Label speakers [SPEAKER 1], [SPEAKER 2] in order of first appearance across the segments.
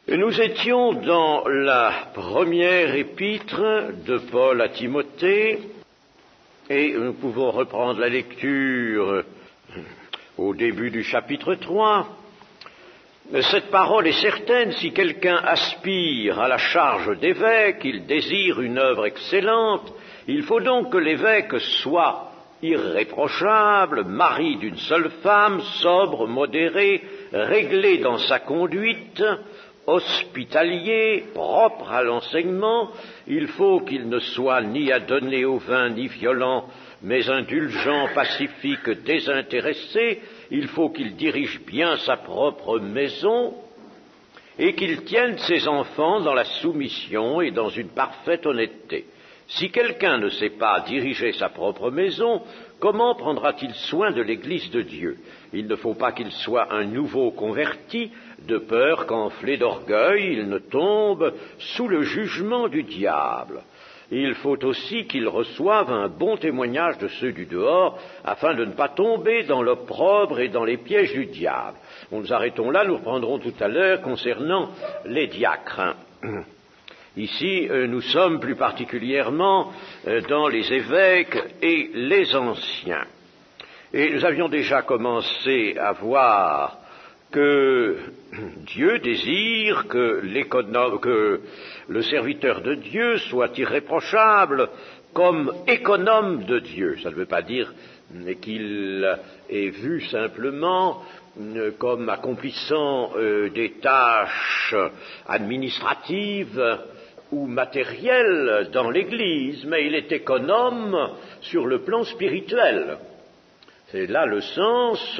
[SPEAKER 1] Nous étions dans la première épître de Paul à Timothée et nous pouvons reprendre la lecture au début du chapitre 3. Cette parole est certaine: si quelqu'un aspire à la charge d'évêque, il désire une œuvre excellente, il faut donc que l'évêque soit irréprochable, mari d'une seule femme, sobre, modéré, réglé dans sa conduite, hospitalier, propre à l'enseignement. Il faut qu'il ne soit ni adonné au vin ni violent, mais indulgent, pacifique, désintéressé. Il faut qu'il dirige bien sa propre maison et qu'il tienne ses enfants dans la soumission et dans une parfaite honnêteté. Si quelqu'un ne sait pas diriger sa propre maison, comment prendra-t-il soin de l'Église de Dieu? Il ne faut pas qu'il soit un nouveau converti, de peur qu'enflé d'orgueil, il ne tombe sous le jugement du diable. Il faut aussi qu'il reçoive un bon témoignage de ceux du dehors, afin de ne pas tomber dans l'opprobre et dans les pièges du diable. Nous arrêtons là, nous reprendrons tout à l'heure concernant les diacres. Ici, nous sommes plus particulièrement dans les évêques et les anciens. Et nous avions déjà commencé à voir que Dieu désire que le serviteur de Dieu soit irréprochable comme économe de Dieu. Ça ne veut pas dire qu'il est vu simplement comme accomplissant des tâches administratives ou matérielles dans l'Église, mais il est économe sur le plan spirituel. C'est là le sens.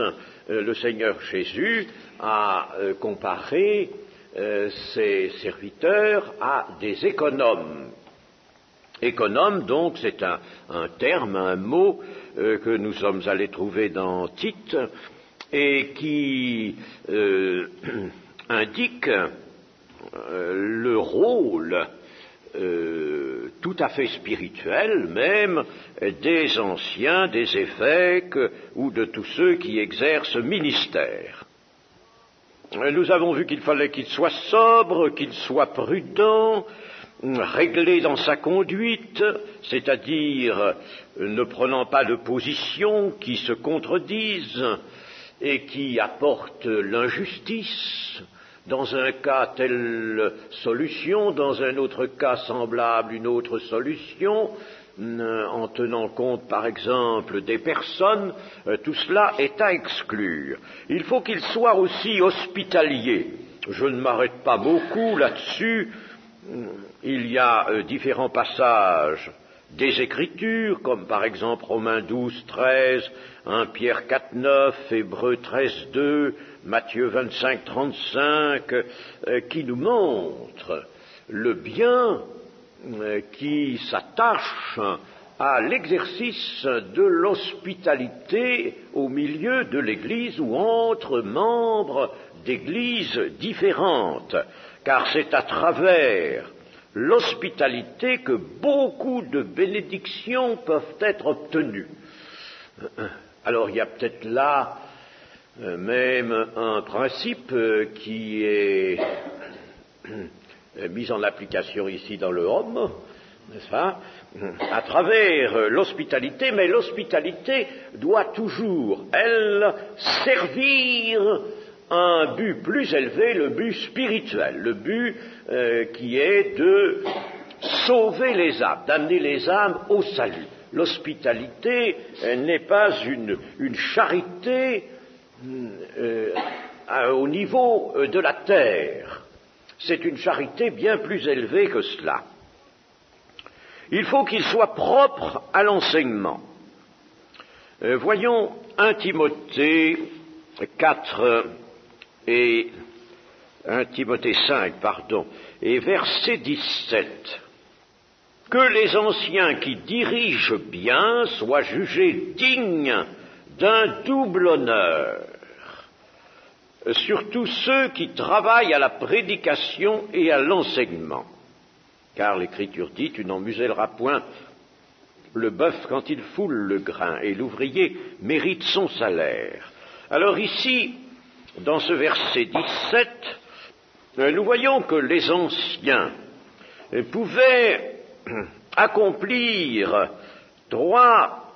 [SPEAKER 1] Le Seigneur Jésus a comparé ses serviteurs à des économes. Économe, donc, c'est un terme, un mot que nous sommes allés trouver dans Tite et qui indique le rôle tout à fait spirituel même des anciens, des évêques ou de tous ceux qui exercent ministère. Nous avons vu qu'il fallait qu'il soit sobre, qu'il soit prudent, réglé dans sa conduite, c'est-à-dire ne prenant pas de positions qui se contredisent et qui apportent l'injustice. Dans un cas, telle solution, dans un autre cas semblable, une autre solution, en tenant compte, par exemple, des personnes, tout cela est à exclure. Il faut qu'il soit aussi hospitalier. Je ne m'arrête pas beaucoup là-dessus. Il y a différents passages des Écritures, comme par exemple Romains 12, 13, 1 Pierre 4, 9, Hébreux 13, 2, Matthieu 25, 35, qui nous montrent le bien qui s'attache à l'exercice de l'hospitalité au milieu de l'Église ou entre membres d'Églises différentes, car c'est à travers l'hospitalité que beaucoup de bénédictions peuvent être obtenues. Alors il y a peut-être là même un principe qui est mis en application ici dans le homme, n'est-ce pas, à travers l'hospitalité, mais l'hospitalité doit toujours, elle, servir un but plus élevé, le but spirituel, le but qui est de sauver les âmes, d'amener les âmes au salut. L'hospitalité n'est pas une charité au niveau de la terre. C'est une charité bien plus élevée que cela. Il faut qu'il soit propre à l'enseignement. Voyons 1 Timothée 4 et 1 Timothée 5, et verset 17. Que les anciens qui dirigent bien soient jugés dignes d'un double honneur, surtout ceux qui travaillent à la prédication et à l'enseignement. Car l'Écriture dit, tu n'en muselleras point le bœuf quand il foule le grain, et l'ouvrier mérite son salaire. Alors ici, dans ce verset 17, nous voyons que les anciens pouvaient accomplir trois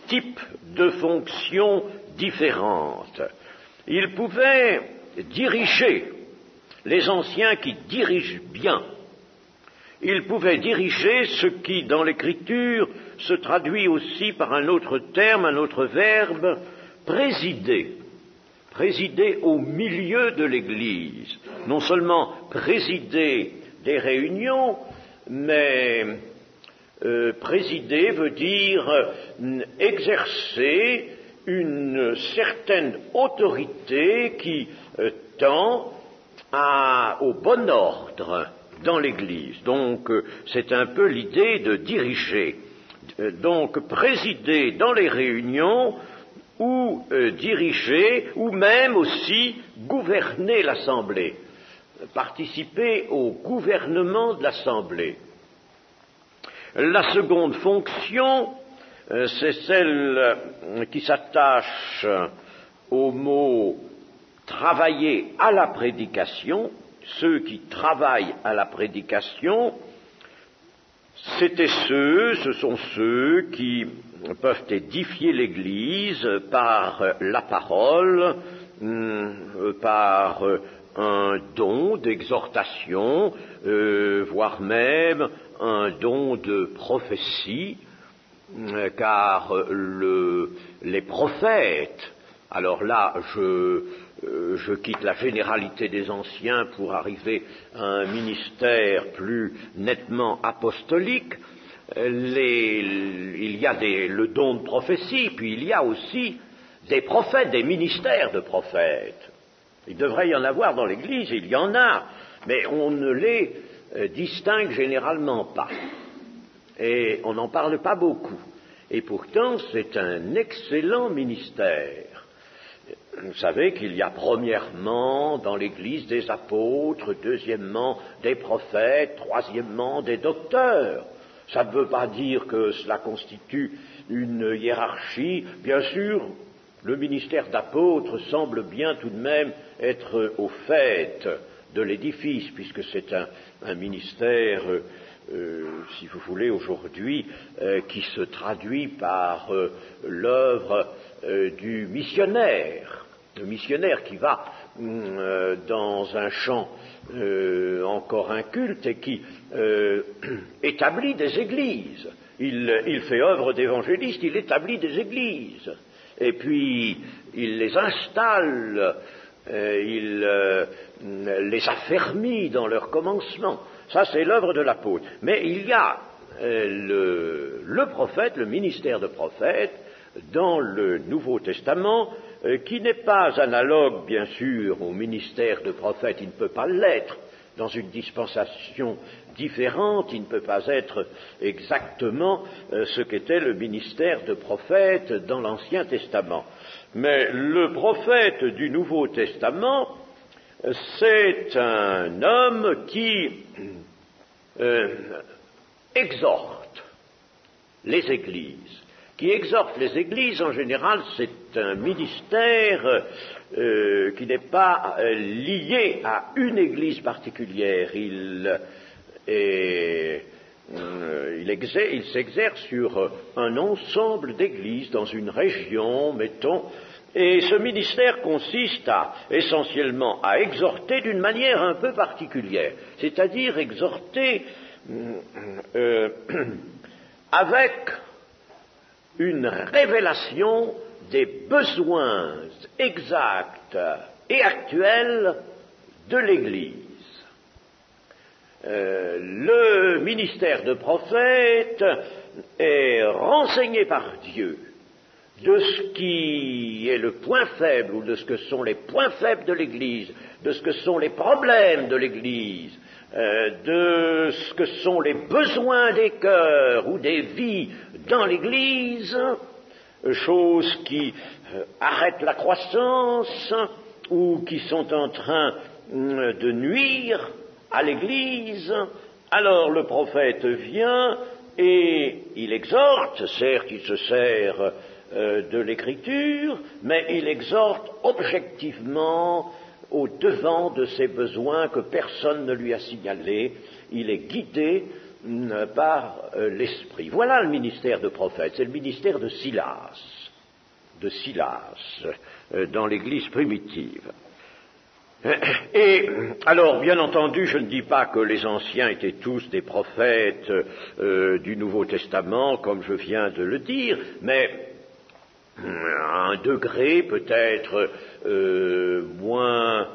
[SPEAKER 1] types de fonctions différentes. Ils pouvaient diriger, les anciens qui dirigent bien. Ils pouvaient diriger ce qui, dans l'Écriture, se traduit aussi par un autre terme, un autre verbe, présider. Présider au milieu de l'Église. Non seulement présider des réunions, mais présider veut dire exercer une certaine autorité qui tend au bon ordre dans l'Église. Donc, c'est un peu l'idée de diriger. Donc, présider dans les réunions ou diriger, ou même aussi gouverner l'Assemblée, participer au gouvernement de l'Assemblée. La seconde fonction, c'est celle qui s'attache au mot « travailler à la prédication ». Ceux qui travaillent à la prédication, ce sont ceux qui peuvent édifier l'Église par la parole, par un don d'exhortation, voire même un don de prophétie, car les prophètes, alors là je quitte la généralité des anciens pour arriver à un ministère plus nettement apostolique. Il y a le don de prophétie, puis il y a aussi des prophètes, des ministères de prophètes. Il devrait y en avoir dans l'Église, il y en a, mais on ne les distingue généralement pas. Et on n'en parle pas beaucoup. Et pourtant, c'est un excellent ministère. Vous savez qu'il y a premièrement dans l'Église des apôtres, deuxièmement des prophètes, troisièmement des docteurs. Ça ne veut pas dire que cela constitue une hiérarchie. Bien sûr, le ministère d'apôtre semble bien tout de même être au fait de l'édifice, puisque c'est un ministère, si vous voulez, aujourd'hui, qui se traduit par l'œuvre du missionnaire. Le missionnaire qui va dans un champ encore inculte et qui établit des églises. Il fait œuvre d'évangéliste, il établit des églises. Et puis, il les installe, il les affermit dans leur commencement. Ça, c'est l'œuvre de l'apôtre. Mais il y a le prophète, le ministère de prophète, dans le Nouveau Testament, qui n'est pas analogue, bien sûr, au ministère de prophète. Il ne peut pas l'être dans une dispensation différente, il ne peut pas être exactement ce qu'était le ministère de prophète dans l'Ancien Testament. Mais le prophète du Nouveau Testament, c'est un homme qui exhorte les églises. Qui exhorte les églises, en général, c'est un ministère qui n'est pas lié à une église particulière. Il s'exerce sur un ensemble d'églises dans une région, mettons, et ce ministère consiste essentiellement à exhorter d'une manière un peu particulière, c'est-à-dire exhorter avec une révélation des besoins exacts et actuels de l'Église. Le ministère de prophète est renseigné par Dieu de ce qui est le point faible ou de ce que sont les points faibles de l'Église, de ce que sont les problèmes de l'Église, de ce que sont les besoins des cœurs ou des vies dans l'Église, choses qui arrêtent la croissance ou qui sont en train de nuire à l'Église. Alors le prophète vient et il exhorte, certes il se sert de l'Écriture, mais il exhorte objectivement au-devant de ses besoins que personne ne lui a signalés. Il est guidé par l'Esprit. Voilà le ministère de prophète, c'est le ministère de Silas, dans l'Église primitive. Et alors, bien entendu, je ne dis pas que les anciens étaient tous des prophètes du Nouveau Testament, comme je viens de le dire, mais à un degré peut-être moins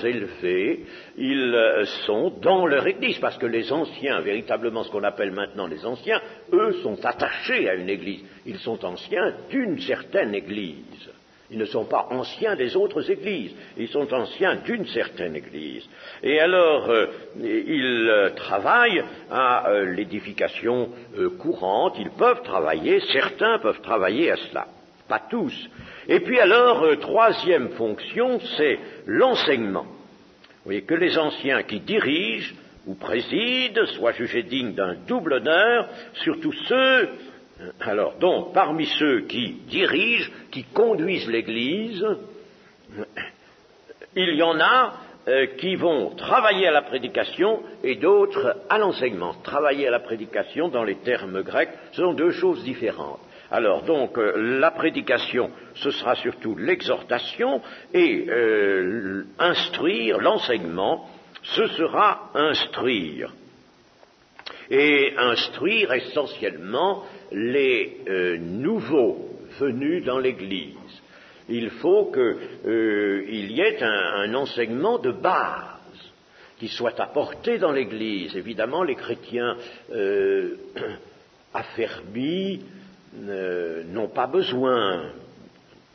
[SPEAKER 1] élevé, ils sont dans leur Église, parce que les anciens, véritablement ce qu'on appelle maintenant les anciens, eux sont attachés à une Église. Ils sont anciens d'une certaine Église. Ils ne sont pas anciens des autres églises, ils sont anciens d'une certaine église. Et alors, ils travaillent à l'édification courante, ils peuvent travailler, certains peuvent travailler à cela, pas tous. Et puis alors, troisième fonction, c'est l'enseignement. Vous voyez que les anciens qui dirigent ou président soient jugés dignes d'un double honneur, surtout ceux. Alors, donc, parmi ceux qui dirigent, qui conduisent l'Église, il y en a qui vont travailler à la prédication et d'autres à l'enseignement. Travailler à la prédication, dans les termes grecs, ce sont deux choses différentes. Alors, donc, la prédication, ce sera surtout l'exhortation, et instruire, l'enseignement, ce sera instruire. Et instruire essentiellement les nouveaux venus dans l'Église. Il faut qu'il y ait un enseignement de base qui soit apporté dans l'Église. Évidemment, les chrétiens affermis n'ont pas besoin,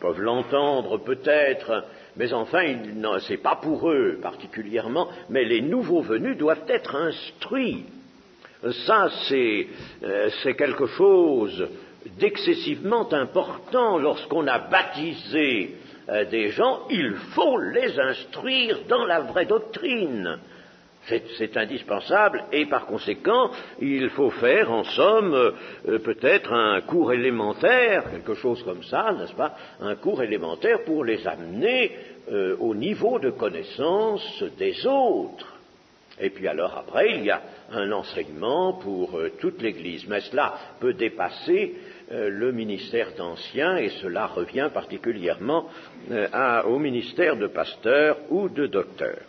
[SPEAKER 1] peuvent l'entendre peut-être, mais enfin, c'est pas pour eux particulièrement, mais les nouveaux venus doivent être instruits. Ça, c'est quelque chose d'excessivement important. Lorsqu'on a baptisé des gens, il faut les instruire dans la vraie doctrine. C'est indispensable, et par conséquent, il faut faire, en somme, peut-être un cours élémentaire, quelque chose comme ça, n'est-ce pas, un cours élémentaire pour les amener au niveau de connaissance des autres. Et puis alors après, il y a un enseignement pour toute l'Église. Mais cela peut dépasser le ministère d'anciens, et cela revient particulièrement au ministère de pasteur ou de docteur.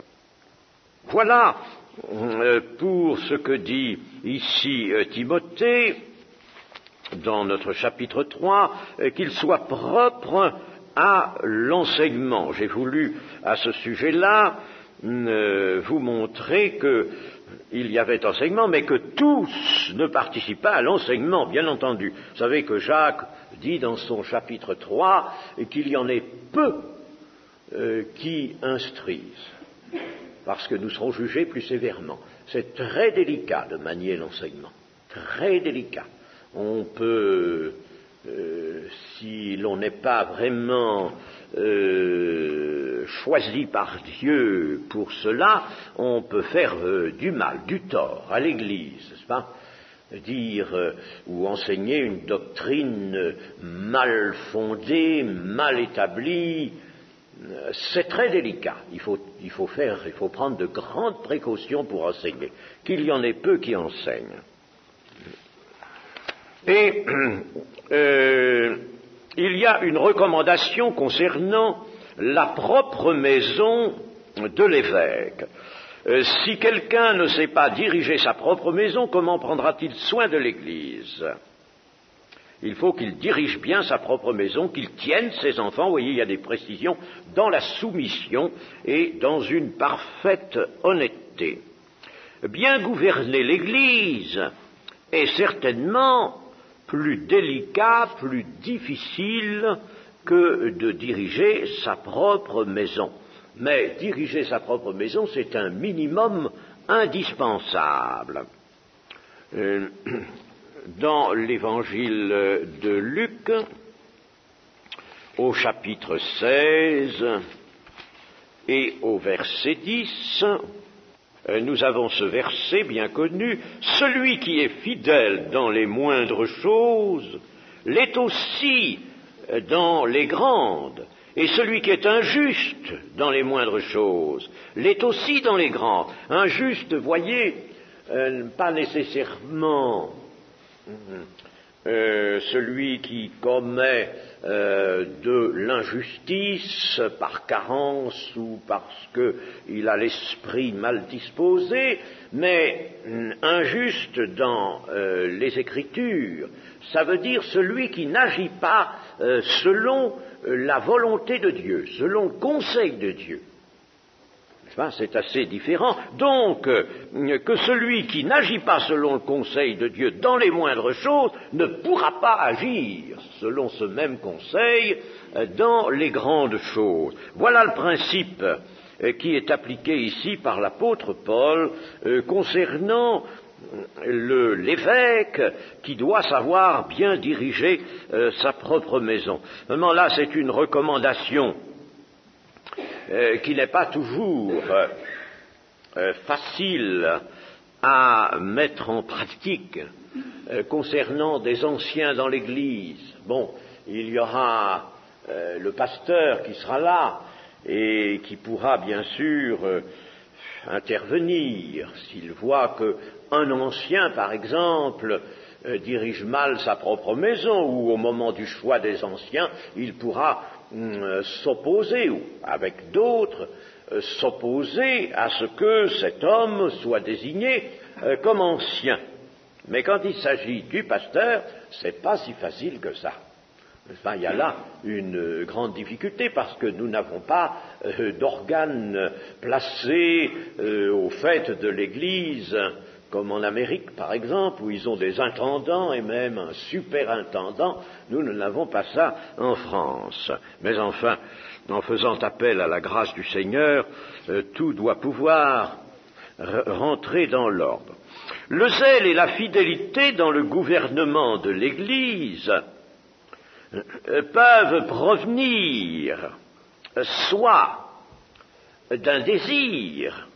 [SPEAKER 1] Voilà pour ce que dit ici Timothée, dans notre chapitre 3, qu'il soit propre à l'enseignement. J'ai voulu, à ce sujet-là, vous montrer qu'il y avait enseignement, mais que tous ne participent pas à l'enseignement, bien entendu. Vous savez que Jacques dit dans son chapitre 3 qu'il y en ait peu qui instruisent, parce que nous serons jugés plus sévèrement. C'est très délicat de manier l'enseignement, très délicat. On peut, si l'on n'est pas vraiment choisi par Dieu pour cela, on peut faire du mal, du tort à l'Église, n'est-ce pas? Dire ou enseigner une doctrine mal fondée, mal établie, c'est très délicat. Il faut prendre de grandes précautions pour enseigner, qu'il y en ait peu qui enseignent. Et il y a une recommandation concernant la propre maison de l'évêque. Si quelqu'un ne sait pas diriger sa propre maison, comment prendra-t-il soin de l'Église? Il faut qu'il dirige bien sa propre maison, qu'il tienne ses enfants. Vous voyez, il y a des précisions dans la soumission et dans une parfaite honnêteté. Bien gouverner l'Église est certainement plus délicat, plus difficile que de diriger sa propre maison. Mais diriger sa propre maison, c'est un minimum indispensable. Dans l'évangile de Luc, au chapitre 16 et au verset 10, nous avons ce verset bien connu: « Celui qui est fidèle dans les moindres choses l'est aussi dans les grandes, Et celui qui est injuste dans les moindres choses l'est aussi dans les grandes. Injuste, voyez, pas nécessairement celui qui commet de l'injustice par carence ou parce qu'il a l'esprit mal disposé, mais injuste dans les Écritures, ça veut dire celui qui n'agit pas selon la volonté de Dieu, selon le conseil de Dieu. C'est assez différent. Donc, que celui qui n'agit pas selon le conseil de Dieu dans les moindres choses ne pourra pas agir selon ce même conseil dans les grandes choses. Voilà le principe qui est appliqué ici par l'apôtre Paul concernant l'évêque qui doit savoir bien diriger sa propre maison. Seulement là, c'est une recommandation qui n'est pas toujours facile à mettre en pratique concernant des anciens dans l'Église. Bon, il y aura le pasteur qui sera là et qui pourra bien sûr intervenir s'il voit qu'un ancien, par exemple, dirige mal sa propre maison, ou au moment du choix des anciens, il pourra s'opposer, ou avec d'autres, s'opposer à ce que cet homme soit désigné comme ancien. Mais quand il s'agit du pasteur, c'est pas si facile que ça. Enfin, il y a là une grande difficulté parce que nous n'avons pas d'organes placés au fait de l'Église, comme en Amérique par exemple, où ils ont des intendants et même un superintendant. Nous n'avons pas ça en France. Mais enfin, en faisant appel à la grâce du Seigneur, tout doit pouvoir rentrer dans l'ordre. Le zèle et la fidélité dans le gouvernement de l'Église peuvent provenir soit d'un désir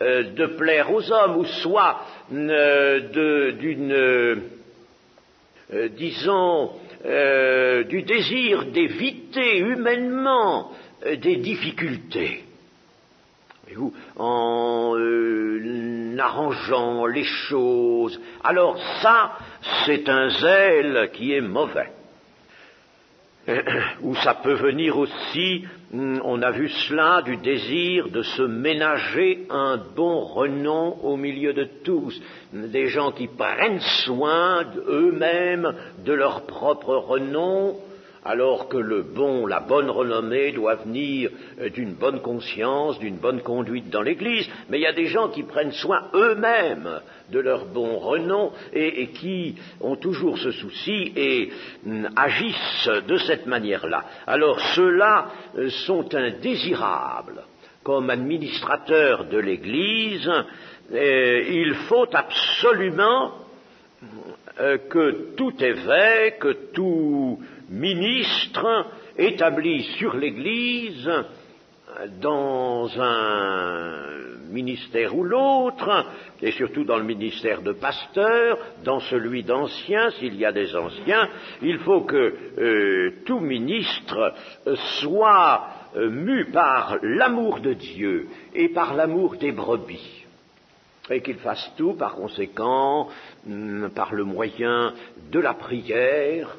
[SPEAKER 1] de plaire aux hommes, ou soit du désir d'éviter humainement des difficultés. Voyez-vous, en arrangeant les choses. Alors ça, c'est un zèle qui est mauvais. Ou ça peut venir aussi, on a vu cela, du désir de se ménager un bon renom au milieu de tous. Des gens qui prennent soin eux-mêmes de leur propre renom, alors que la bonne renommée doit venir d'une bonne conscience, d'une bonne conduite dans l'Église. Mais il y a des gens qui prennent soin eux-mêmes de leur bon renom et qui ont toujours ce souci et agissent de cette manière-là. Alors ceux-là sont indésirables. Comme administrateurs de l'Église, il faut absolument que tout évêque, tout ministre établi sur l'Église, dans un ministère ou l'autre, et surtout dans le ministère de pasteur, dans celui d'ancien, s'il y a des anciens, il faut que tout ministre soit mu par l'amour de Dieu et par l'amour des brebis, et qu'il fasse tout, par conséquent, par le moyen de la prière,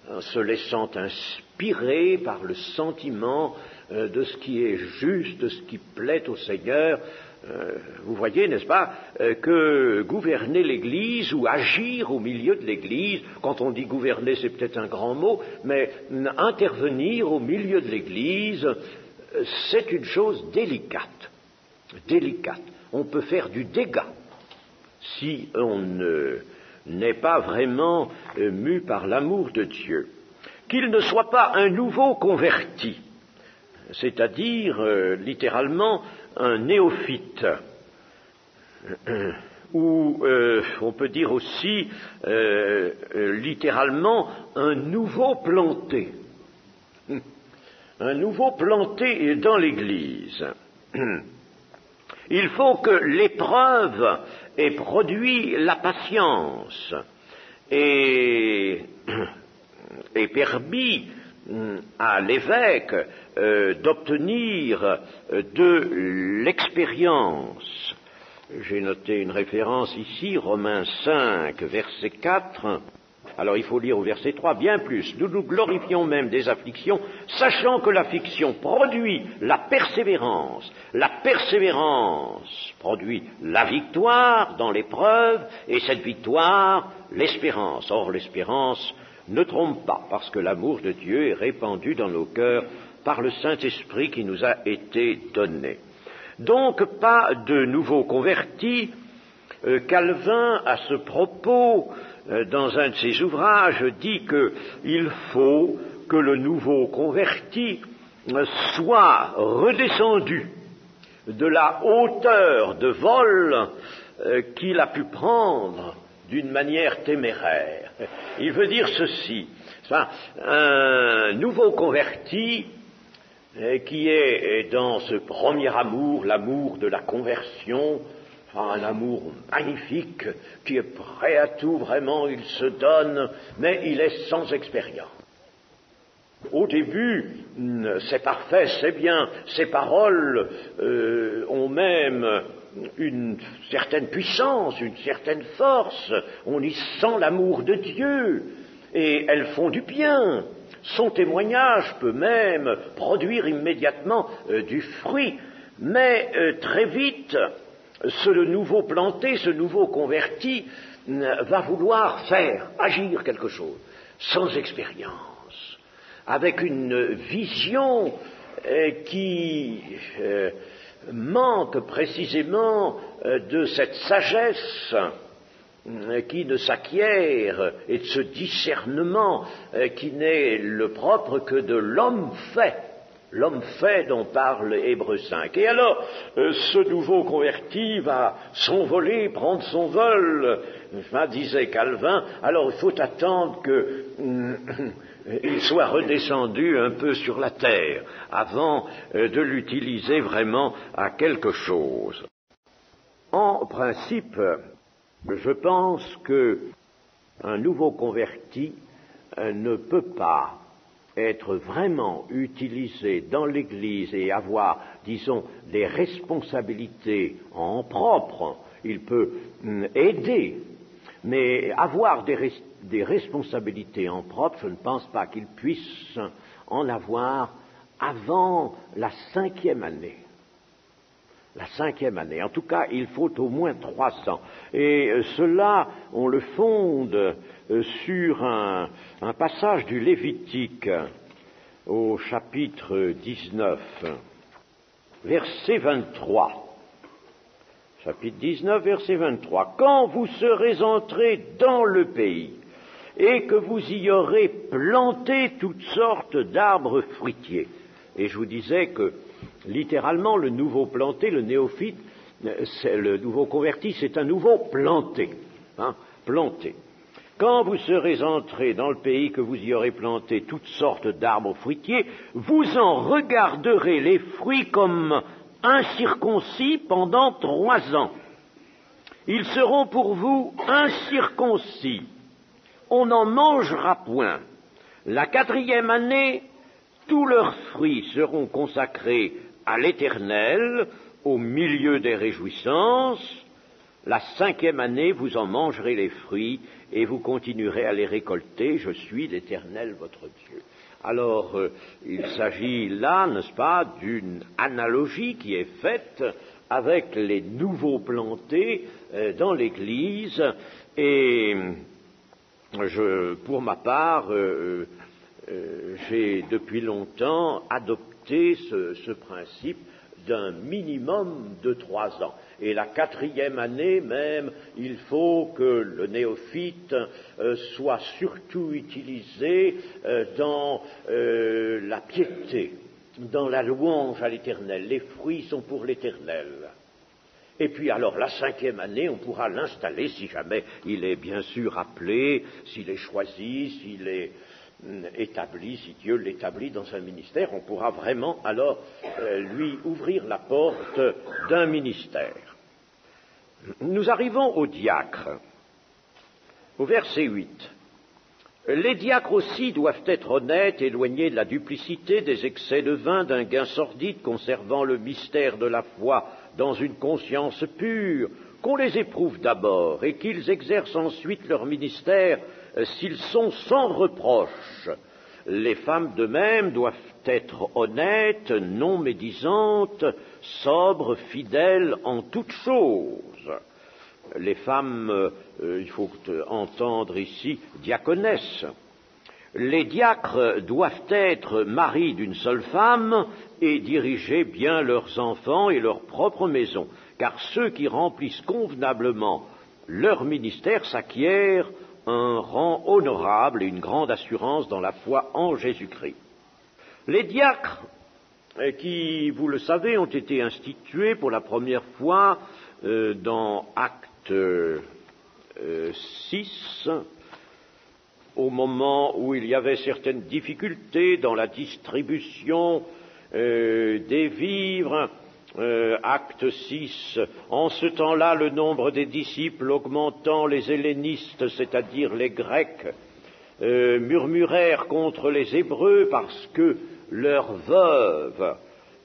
[SPEAKER 1] en se laissant inspirer par le sentiment de ce qui est juste, de ce qui plaît au Seigneur. Vous voyez, n'est-ce pas, que gouverner l'Église ou agir au milieu de l'Église, quand on dit gouverner, c'est peut-être un grand mot, mais intervenir au milieu de l'Église, c'est une chose délicate. Délicate. On peut faire du dégât si on n'est pas vraiment mu par l'amour de Dieu. Qu'il ne soit pas un nouveau converti, c'est-à-dire littéralement un néophyte, ou on peut dire aussi littéralement un nouveau planté. Un nouveau planté dans l'Église. Il faut que l'épreuve ait produit la patience et permis à l'évêque d'obtenir de l'expérience. J'ai noté une référence ici, Romains 5, verset 4. Alors il faut lire au verset 3, bien plus. Nous nous glorifions même des afflictions, sachant que l'affliction produit la persévérance. La persévérance produit la victoire dans l'épreuve, et cette victoire, l'espérance. Or, l'espérance ne trompe pas, parce que l'amour de Dieu est répandu dans nos cœurs par le Saint-Esprit qui nous a été donné. Donc, pas de nouveaux convertis. Calvin, à ce propos, dans un de ses ouvrages, dit qu'il faut que le nouveau converti soit redescendu de la hauteur de vol qu'il a pu prendre d'une manière téméraire. Il veut dire ceci, un nouveau converti qui est dans ce premier amour, l'amour de la conversion, un amour magnifique, qui est prêt à tout, vraiment, il se donne, mais il est sans expérience. Au début, c'est parfait, c'est bien, ses paroles ont même une certaine puissance, une certaine force, on y sent l'amour de Dieu, et elles font du bien. Son témoignage peut même produire immédiatement du fruit, mais très vite, ce nouveau planté, ce nouveau converti, va vouloir faire, agir quelque chose, sans expérience, avec une vision qui manque précisément de cette sagesse qui ne s'acquiert et de ce discernement qui n'est le propre que de l'homme fait dont parle Hébreux 5. Et alors, ce nouveau converti va s'envoler, prendre son vol, disait Calvin, alors il faut attendre qu'il soit redescendu un peu sur la terre avant de l'utiliser vraiment à quelque chose. En principe, je pense qu'un nouveau converti ne peut pas être vraiment utilisé dans l'Église et avoir, disons, des responsabilités en propre. Il peut aider, mais avoir des responsabilités en propre, je ne pense pas qu'il puisse en avoir avant la 5e année. La 5e année. En tout cas, il faut au moins 3 ans. Et cela, on le fonde sur un passage du Lévitique au chapitre 19, verset 23. Chapitre 19, verset 23. Quand vous serez entrés dans le pays et que vous y aurez planté toutes sortes d'arbres fruitiers. Et je vous disais que littéralement, le nouveau planté, le néophyte, le nouveau converti, c'est un nouveau planté. Planté. Quand vous serez entrés dans le pays que vous y aurez planté toutes sortes d'arbres fruitiers, vous en regarderez les fruits comme incirconcis pendant 3 ans. Ils seront pour vous incirconcis. On n'en mangera point. La 4e année, tous leurs fruits seront consacrés à l'Éternel, au milieu des réjouissances. La 5e année, vous en mangerez les fruits et vous continuerez à les récolter. Je suis l'Éternel, votre Dieu. Alors, il s'agit là, n'est-ce pas, d'une analogie qui est faite avec les nouveaux plantés dans l'Église. Et pour ma part, j'ai depuis longtemps adopté ce principe d'un minimum de 3 ans. Et la 4e année même, il faut que le néophyte soit surtout utilisé dans la piété, dans la louange à l'Éternel. Les fruits sont pour l'Éternel. Et puis alors, la 5e année, on pourra l'installer si jamais il est bien sûr appelé, s'il est choisi, s'il est établi, si Dieu l'établit dans un ministère, on pourra vraiment alors lui ouvrir la porte d'un ministère. Nous arrivons au diacre, au verset 8. Les diacres aussi doivent être honnêtes, éloignés de la duplicité, des excès de vin, d'un gain sordide, conservant le mystère de la foi dans une conscience pure, qu'on les éprouve d'abord et qu'ils exercent ensuite leur ministère s'ils sont sans reproche. Les femmes de même doivent être honnêtes, non médisantes, sobres, fidèles en toutes choses. Les femmes, il faut entendre ici, diaconesses. Les diacres doivent être maris d'une seule femme et diriger bien leurs enfants et leur propre maison, car ceux qui remplissent convenablement leur ministère s'acquièrent un rang honorable et une grande assurance dans la foi en Jésus-Christ. Les diacres, qui, vous le savez, ont été institués pour la première fois dans Actes 6, au moment où il y avait certaines difficultés dans la distribution des vivres. Acte 6, en ce temps-là, le nombre des disciples augmentant, les hellénistes, c'est-à-dire les Grecs, murmurèrent contre les Hébreux parce que leurs veuves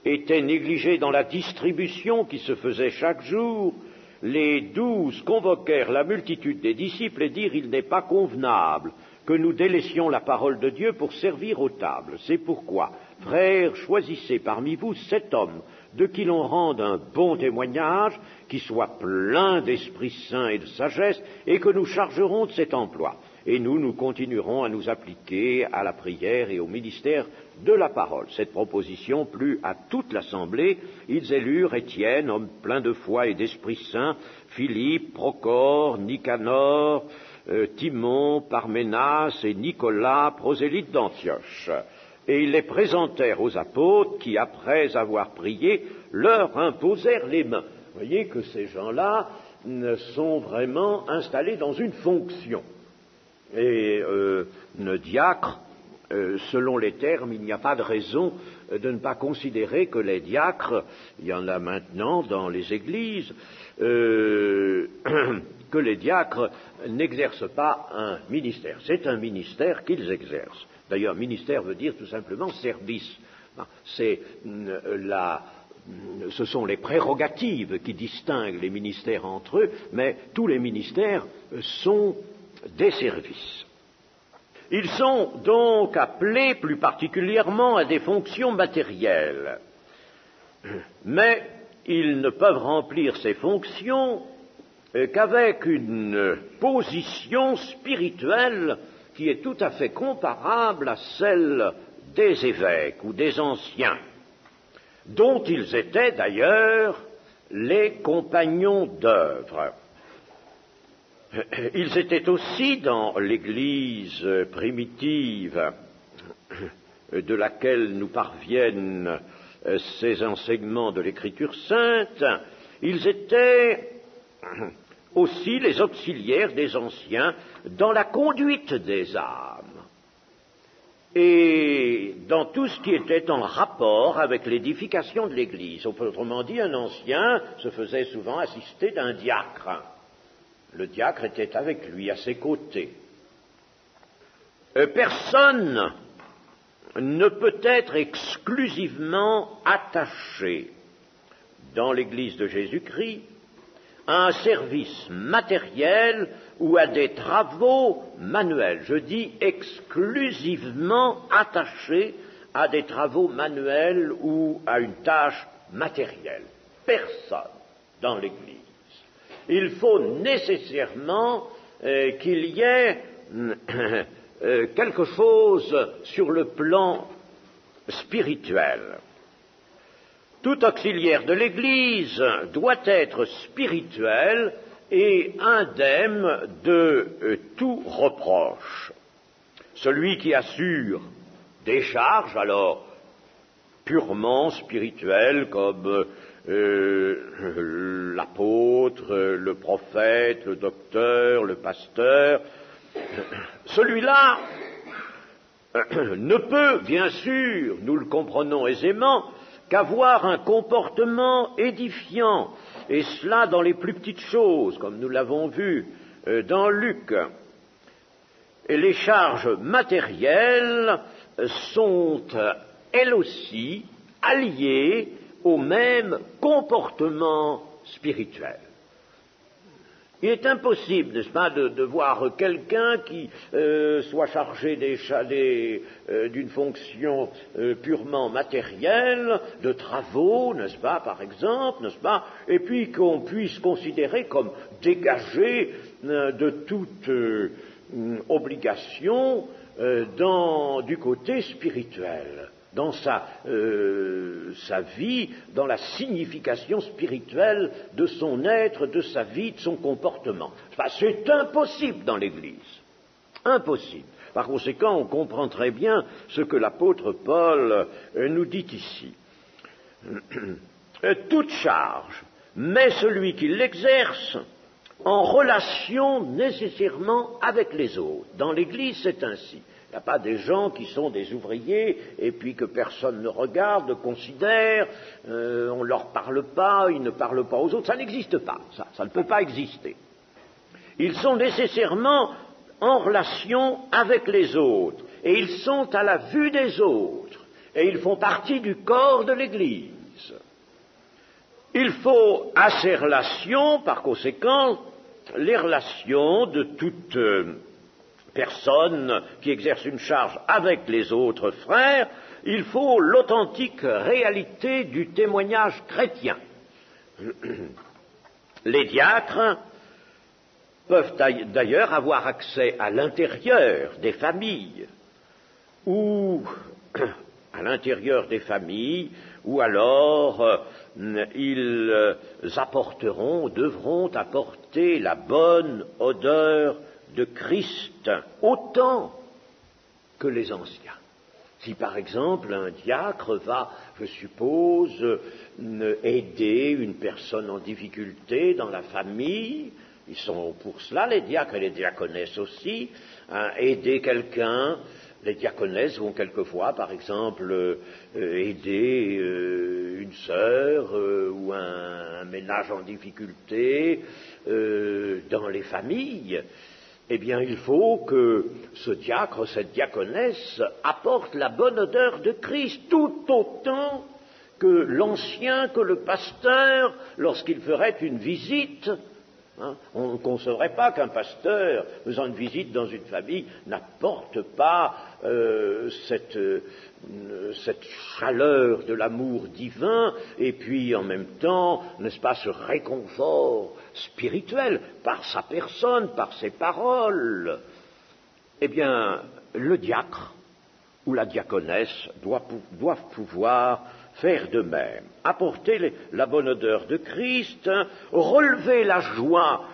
[SPEAKER 1] étaient négligées dans la distribution qui se faisait chaque jour. Les 12 convoquèrent la multitude des disciples et dirent « Il n'est pas convenable que nous délaissions la parole de Dieu pour servir aux tables. C'est pourquoi, frères, choisissez parmi vous 7 hommes de qui l'on rende un bon témoignage, qui soit plein d'Esprit Saint et de sagesse, et que nous chargerons de cet emploi. Et nous continuerons à nous appliquer à la prière et au ministère de la parole. » Cette proposition plut à toute l'assemblée. Ils élurent Étienne, homme plein de foi et d'Esprit Saint, Philippe, Procor, Nicanor, Timon, Parménas et Nicolas, prosélytes d'Antioche. Et ils les présentèrent aux apôtres qui, après avoir prié, leur imposèrent les mains. Vous voyez que ces gens-là sont vraiment installés dans une fonction. Et le diacre, selon les termes, il n'y a pas de raison de ne pas considérer que les diacres, il y en a maintenant dans les églises, que les diacres n'exercent pas un ministère. C'est un ministère qu'ils exercent. D'ailleurs, ministère veut dire tout simplement service. Ce sont les prérogatives qui distinguent les ministères entre eux, mais tous les ministères sont des services. Ils sont donc appelés plus particulièrement à des fonctions matérielles, mais ils ne peuvent remplir ces fonctions qu'avec une position spirituelle qui est tout à fait comparable à celle des évêques ou des anciens, dont ils étaient d'ailleurs les compagnons d'œuvre. Ils étaient aussi dans l'Église primitive de laquelle nous parviennent ces enseignements de l'Écriture sainte, ils étaient aussi les auxiliaires des anciens dans la conduite des âmes et dans tout ce qui était en rapport avec l'édification de l'Église. Autrement dit, un ancien se faisait souvent assister d'un diacre. Le diacre était avec lui, à ses côtés. Personne ne peut être exclusivement attaché dans l'Église de Jésus-Christ à un service matériel ou à des travaux manuels. Je dis exclusivement attaché à des travaux manuels ou à une tâche matérielle. Personne dans l'Église. Il faut nécessairement qu'il y ait quelque chose sur le plan spirituel. Tout auxiliaire de l'Église doit être spirituel et indemne de tout reproche. Celui qui assure des charges, alors purement spirituelles, comme l'apôtre, le prophète, le docteur, le pasteur, celui-là ne peut, bien sûr, nous le comprenons aisément, qu'avoir un comportement édifiant, et cela dans les plus petites choses, comme nous l'avons vu dans Luc. les charges matérielles sont, elles aussi, alliées au même comportement spirituel. Il est impossible, n'est-ce pas, de voir quelqu'un qui soit chargé d'une fonction purement matérielle, de travaux, n'est-ce pas, par exemple, n'est-ce pas, et puis qu'on puisse considérer comme dégagé de toute obligation du côté spirituel, dans sa vie, dans la signification spirituelle de son être, de sa vie, de son comportement. C'est impossible dans l'Église. Impossible. Par conséquent, on comprend très bien ce que l'apôtre Paul nous dit ici. Toute charge met celui qui l'exerce en relation nécessairement avec les autres. Dans l'Église, c'est ainsi. Il n'y a pas des gens qui sont des ouvriers et puis que personne ne regarde, ne considère, on ne leur parle pas, ils ne parlent pas aux autres. Ça n'existe pas, ça ne peut pas exister. Ils sont nécessairement en relation avec les autres et ils sont à la vue des autres et ils font partie du corps de l'Église. Il faut à ces relations, par conséquent, les relations de toute personne qui exerce une charge avec les autres frères, il faut l'authentique réalité du témoignage chrétien. Les diacres peuvent d'ailleurs avoir accès à l'intérieur des familles, ou alors ils devront apporter la bonne odeur de Christ autant que les anciens. Si par exemple un diacre va, je suppose, aider une personne en difficulté dans la famille, ils sont pour cela, les diacres et les diaconesses aussi, aider quelqu'un. Les diaconesses vont quelquefois, par exemple, aider une sœur ou un ménage en difficulté dans les familles. Eh bien, il faut que ce diacre, cette diaconesse, apporte la bonne odeur de Christ, tout autant que l'ancien, que le pasteur, lorsqu'il ferait une visite. On ne concevrait pas qu'un pasteur, faisant une visite dans une famille, n'apporte pas cette chaleur de l'amour divin, et puis en même temps, n'est-ce pas, ce réconfort spirituel par sa personne, par ses paroles. Eh bien, le diacre ou la diaconesse doivent pouvoir faire de même, apporter la bonne odeur de Christ, relever la joie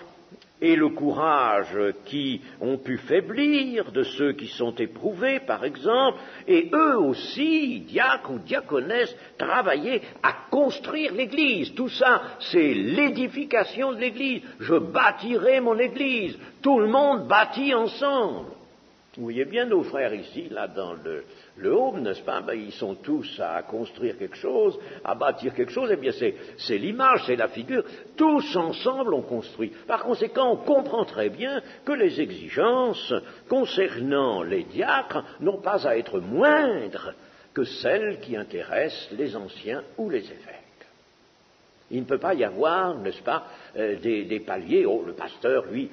[SPEAKER 1] et le courage qui ont pu faiblir de ceux qui sont éprouvés, par exemple, et eux aussi, diacres ou diaconesses, travailler à construire l'Église. Tout ça, c'est l'édification de l'Église. Je bâtirai mon Église. Tout le monde bâtit ensemble. Vous voyez bien nos frères ici, là, dans le home, n'est-ce pas? Ils sont tous à construire quelque chose, à bâtir quelque chose. Eh bien, c'est l'image, c'est la figure. Tous ensemble, on construit. Par conséquent, on comprend très bien que les exigences concernant les diacres n'ont pas à être moindres que celles qui intéressent les anciens ou les évêques. Il ne peut pas y avoir, n'est-ce pas, des paliers. Oh, le pasteur, lui,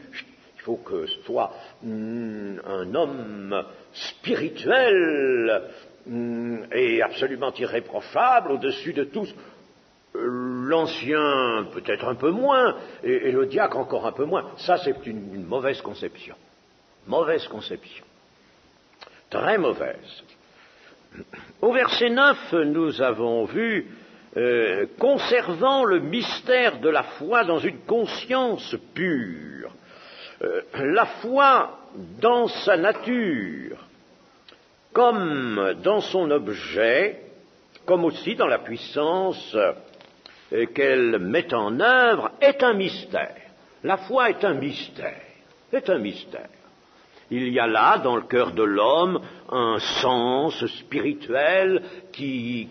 [SPEAKER 1] il faut que ce soit un homme spirituel et absolument irréprochable, au-dessus de tous. L'ancien, peut-être un peu moins, et le diacre encore un peu moins. Ça, c'est une mauvaise conception. Mauvaise conception. Très mauvaise. Au verset 9, nous avons vu conservant le mystère de la foi dans une conscience pure. La foi dans sa nature, comme dans son objet, comme aussi dans la puissance qu'elle met en œuvre, est un mystère. La foi est un mystère. C'est un mystère. Il y a là, dans le cœur de l'homme, un sens spirituel qui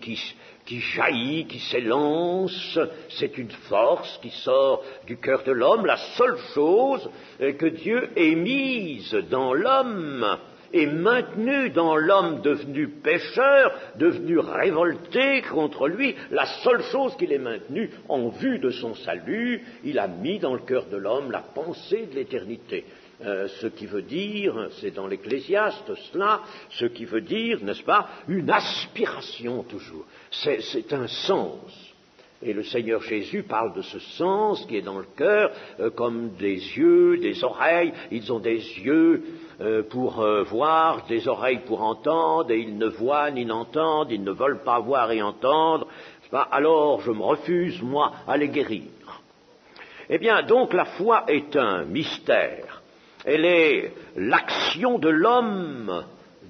[SPEAKER 1] qui jaillit, qui s'élance, c'est une force qui sort du cœur de l'homme. La seule chose que Dieu ait mise dans l'homme et maintenue dans l'homme devenu pécheur, devenu révolté contre lui, la seule chose qu'il ait maintenue en vue de son salut, il a mis dans le cœur de l'homme la pensée de l'éternité. Ce qui veut dire, c'est dans l'Ecclésiaste cela, ce qui veut dire, n'est-ce pas, une aspiration toujours. C'est un sens. Et le Seigneur Jésus parle de ce sens qui est dans le cœur, comme des yeux, des oreilles. Ils ont des yeux pour voir, des oreilles pour entendre, et ils ne voient ni n'entendent, ils ne veulent pas voir et entendre. Alors je me refuse, moi, à les guérir. Eh bien, donc la foi est un mystère. Elle est l'action de l'homme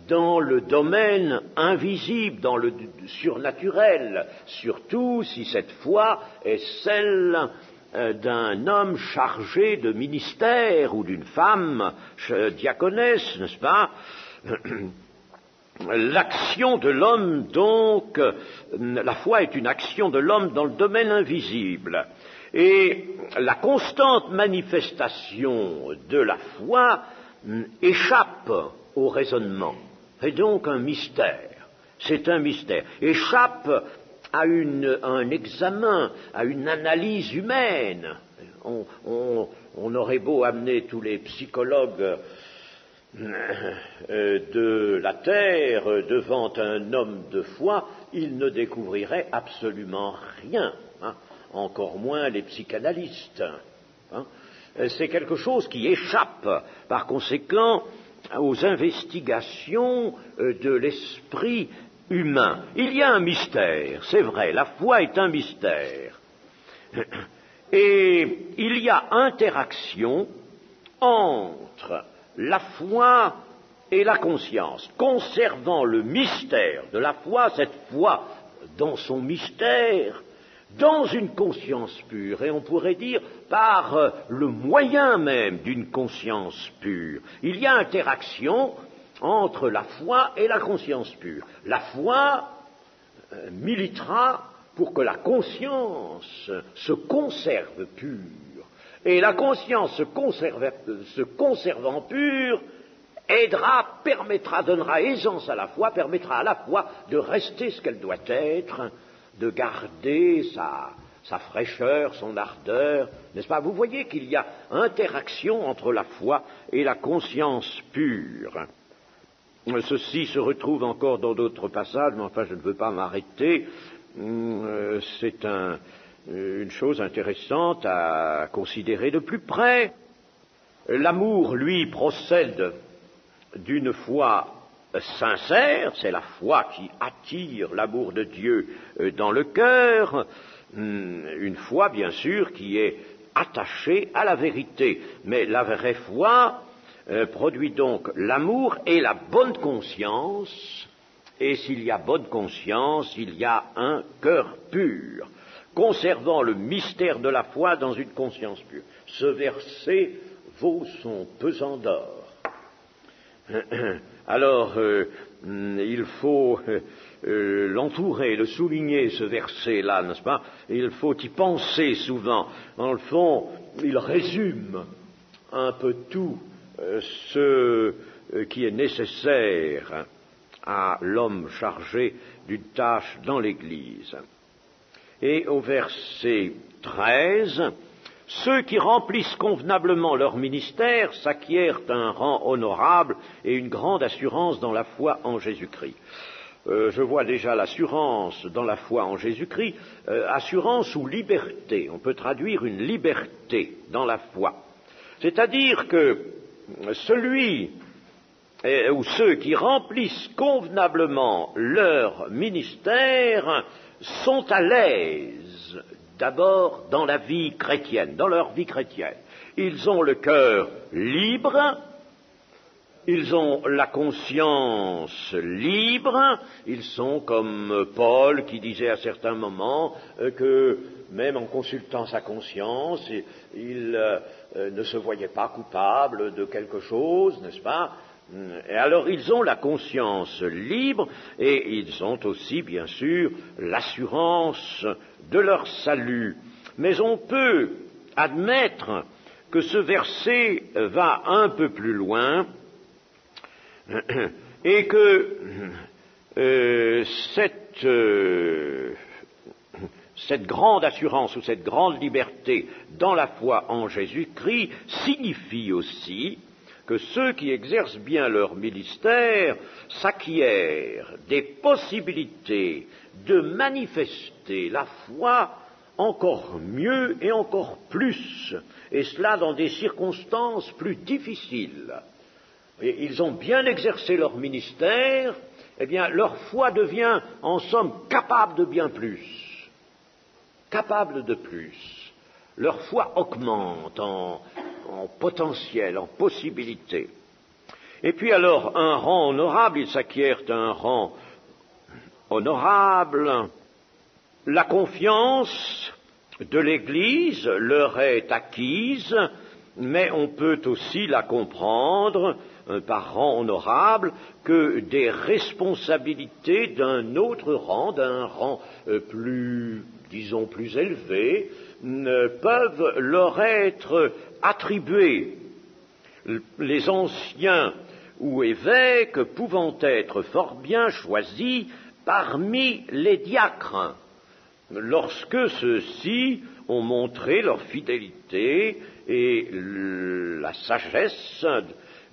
[SPEAKER 1] dans le domaine invisible, dans le surnaturel, surtout si cette foi est celle d'un homme chargé de ministère ou d'une femme diaconesse, n'est-ce pas? L'action de l'homme, donc, la foi est une action de l'homme dans le domaine invisible. Et la constante manifestation de la foi échappe au raisonnement. C'est donc un mystère. C'est un mystère. Échappe à un examen, à une analyse humaine. On aurait beau amener tous les psychologues de la terre devant un homme de foi, ils ne découvriraient absolument rien. Encore moins les psychanalystes. C'est quelque chose qui échappe, par conséquent, aux investigations de l'esprit humain. Il y a un mystère, c'est vrai, la foi est un mystère. Et il y a interaction entre la foi et la conscience. Conservant le mystère de la foi, cette foi dans son mystère, dans une conscience pure, et on pourrait dire par le moyen même d'une conscience pure. Il y a interaction entre la foi et la conscience pure. La foi militera pour que la conscience se conserve pure. Et la conscience se conservant pure aidera, permettra, donnera aisance à la foi, permettra à la foi de rester ce qu'elle doit être, de garder sa fraîcheur, son ardeur, n'est-ce pas? Vous voyez qu'il y a interaction entre la foi et la conscience pure. Ceci se retrouve encore dans d'autres passages, mais enfin je ne veux pas m'arrêter. C'est une chose intéressante à considérer de plus près. L'amour, lui, procède d'une foi sincère, c'est la foi qui attire l'amour de Dieu dans le cœur, une foi bien sûr qui est attachée à la vérité, mais la vraie foi produit donc l'amour et la bonne conscience, et s'il y a bonne conscience, il y a un cœur pur, conservant le mystère de la foi dans une conscience pure. Ce verset vaut son pesant d'or. Alors, il faut l'entourer, le souligner, ce verset-là, n'est-ce pas? Il faut y penser souvent. En le fond, il résume un peu tout ce qui est nécessaire à l'homme chargé d'une tâche dans l'Église. Et au verset 13... Ceux qui remplissent convenablement leur ministère s'acquièrent un rang honorable et une grande assurance dans la foi en Jésus-Christ. Je vois déjà l'assurance dans la foi en Jésus-Christ, assurance ou liberté. On peut traduire une liberté dans la foi. C'est-à-dire que celui ou ceux qui remplissent convenablement leur ministère sont à l'aise d'abord dans la vie chrétienne, dans leur vie chrétienne. Ils ont le cœur libre, ils ont la conscience libre, ils sont comme Paul qui disait à certains moments que même en consultant sa conscience, il ne se voyait pas coupable de quelque chose, n'est-ce pas? Et alors ils ont la conscience libre et ils ont aussi, bien sûr, l'assurance de leur salut. Mais on peut admettre que ce verset va un peu plus loin et que cette grande assurance ou cette grande liberté dans la foi en Jésus-Christ signifie aussi que ceux qui exercent bien leur ministère s'acquièrent des possibilités de manifester la foi encore mieux et encore plus, et cela dans des circonstances plus difficiles. Et ils ont bien exercé leur ministère, eh bien leur foi devient en somme capable de bien plus, capable de plus. Leur foi augmente en potentiel, en possibilité. Et puis alors, un rang honorable, ils s'acquièrent un rang honorable. La confiance de l'Église leur est acquise, mais on peut aussi la comprendre par rang honorable que des responsabilités d'un autre rang, d'un rang plus, disons, plus élevé, peuvent leur être attribuées. Les anciens ou évêques pouvant être fort bien choisis parmi les diacres, lorsque ceux-ci ont montré leur fidélité et la sagesse,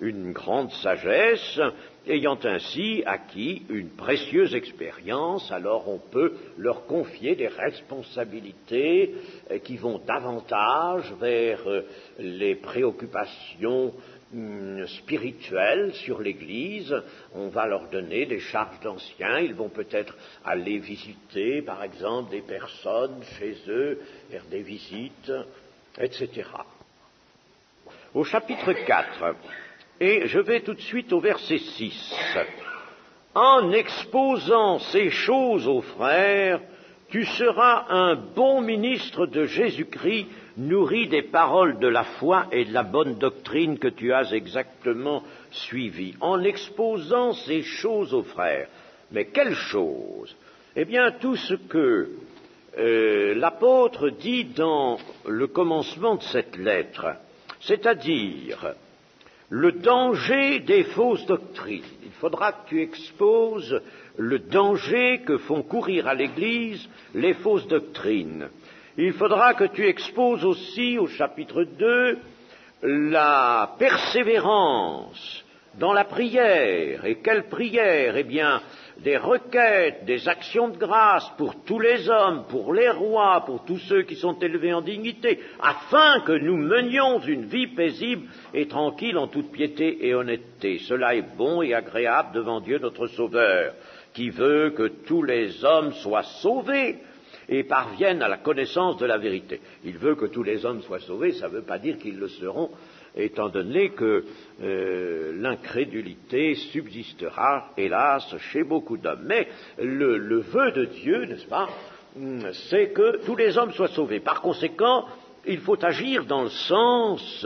[SPEAKER 1] une grande sagesse, ayant ainsi acquis une précieuse expérience, alors on peut leur confier des responsabilités qui vont davantage vers les préoccupations spirituelles sur l'Église. On va leur donner des charges d'anciens, ils vont peut-être aller visiter, par exemple, des personnes chez eux, faire des visites, etc. Au chapitre 4, et je vais tout de suite au verset 6. En exposant ces choses aux frères, tu seras un bon ministre de Jésus-Christ, nourri des paroles de la foi et de la bonne doctrine que tu as exactement suivies. En exposant ces choses aux frères. Mais quelles choses? Eh bien, tout ce que l'apôtre dit dans le commencement de cette lettre, c'est-à-dire le danger des fausses doctrines. Il faudra que tu exposes le danger que font courir à l'Église les fausses doctrines. Il faudra que tu exposes aussi, au chapitre 2, la persévérance dans la prière. Et quelle prière? Eh bien, des requêtes, des actions de grâce pour tous les hommes, pour les rois, pour tous ceux qui sont élevés en dignité, afin que nous menions une vie paisible et tranquille en toute piété et honnêteté. Cela est bon et agréable devant Dieu notre Sauveur, qui veut que tous les hommes soient sauvés et parviennent à la connaissance de la vérité. Il veut que tous les hommes soient sauvés, ça ne veut pas dire qu'ils le seront, étant donné que l'incrédulité subsistera, hélas, chez beaucoup d'hommes. Mais le vœu de Dieu, n'est-ce pas, c'est que tous les hommes soient sauvés. Par conséquent, il faut agir dans le sens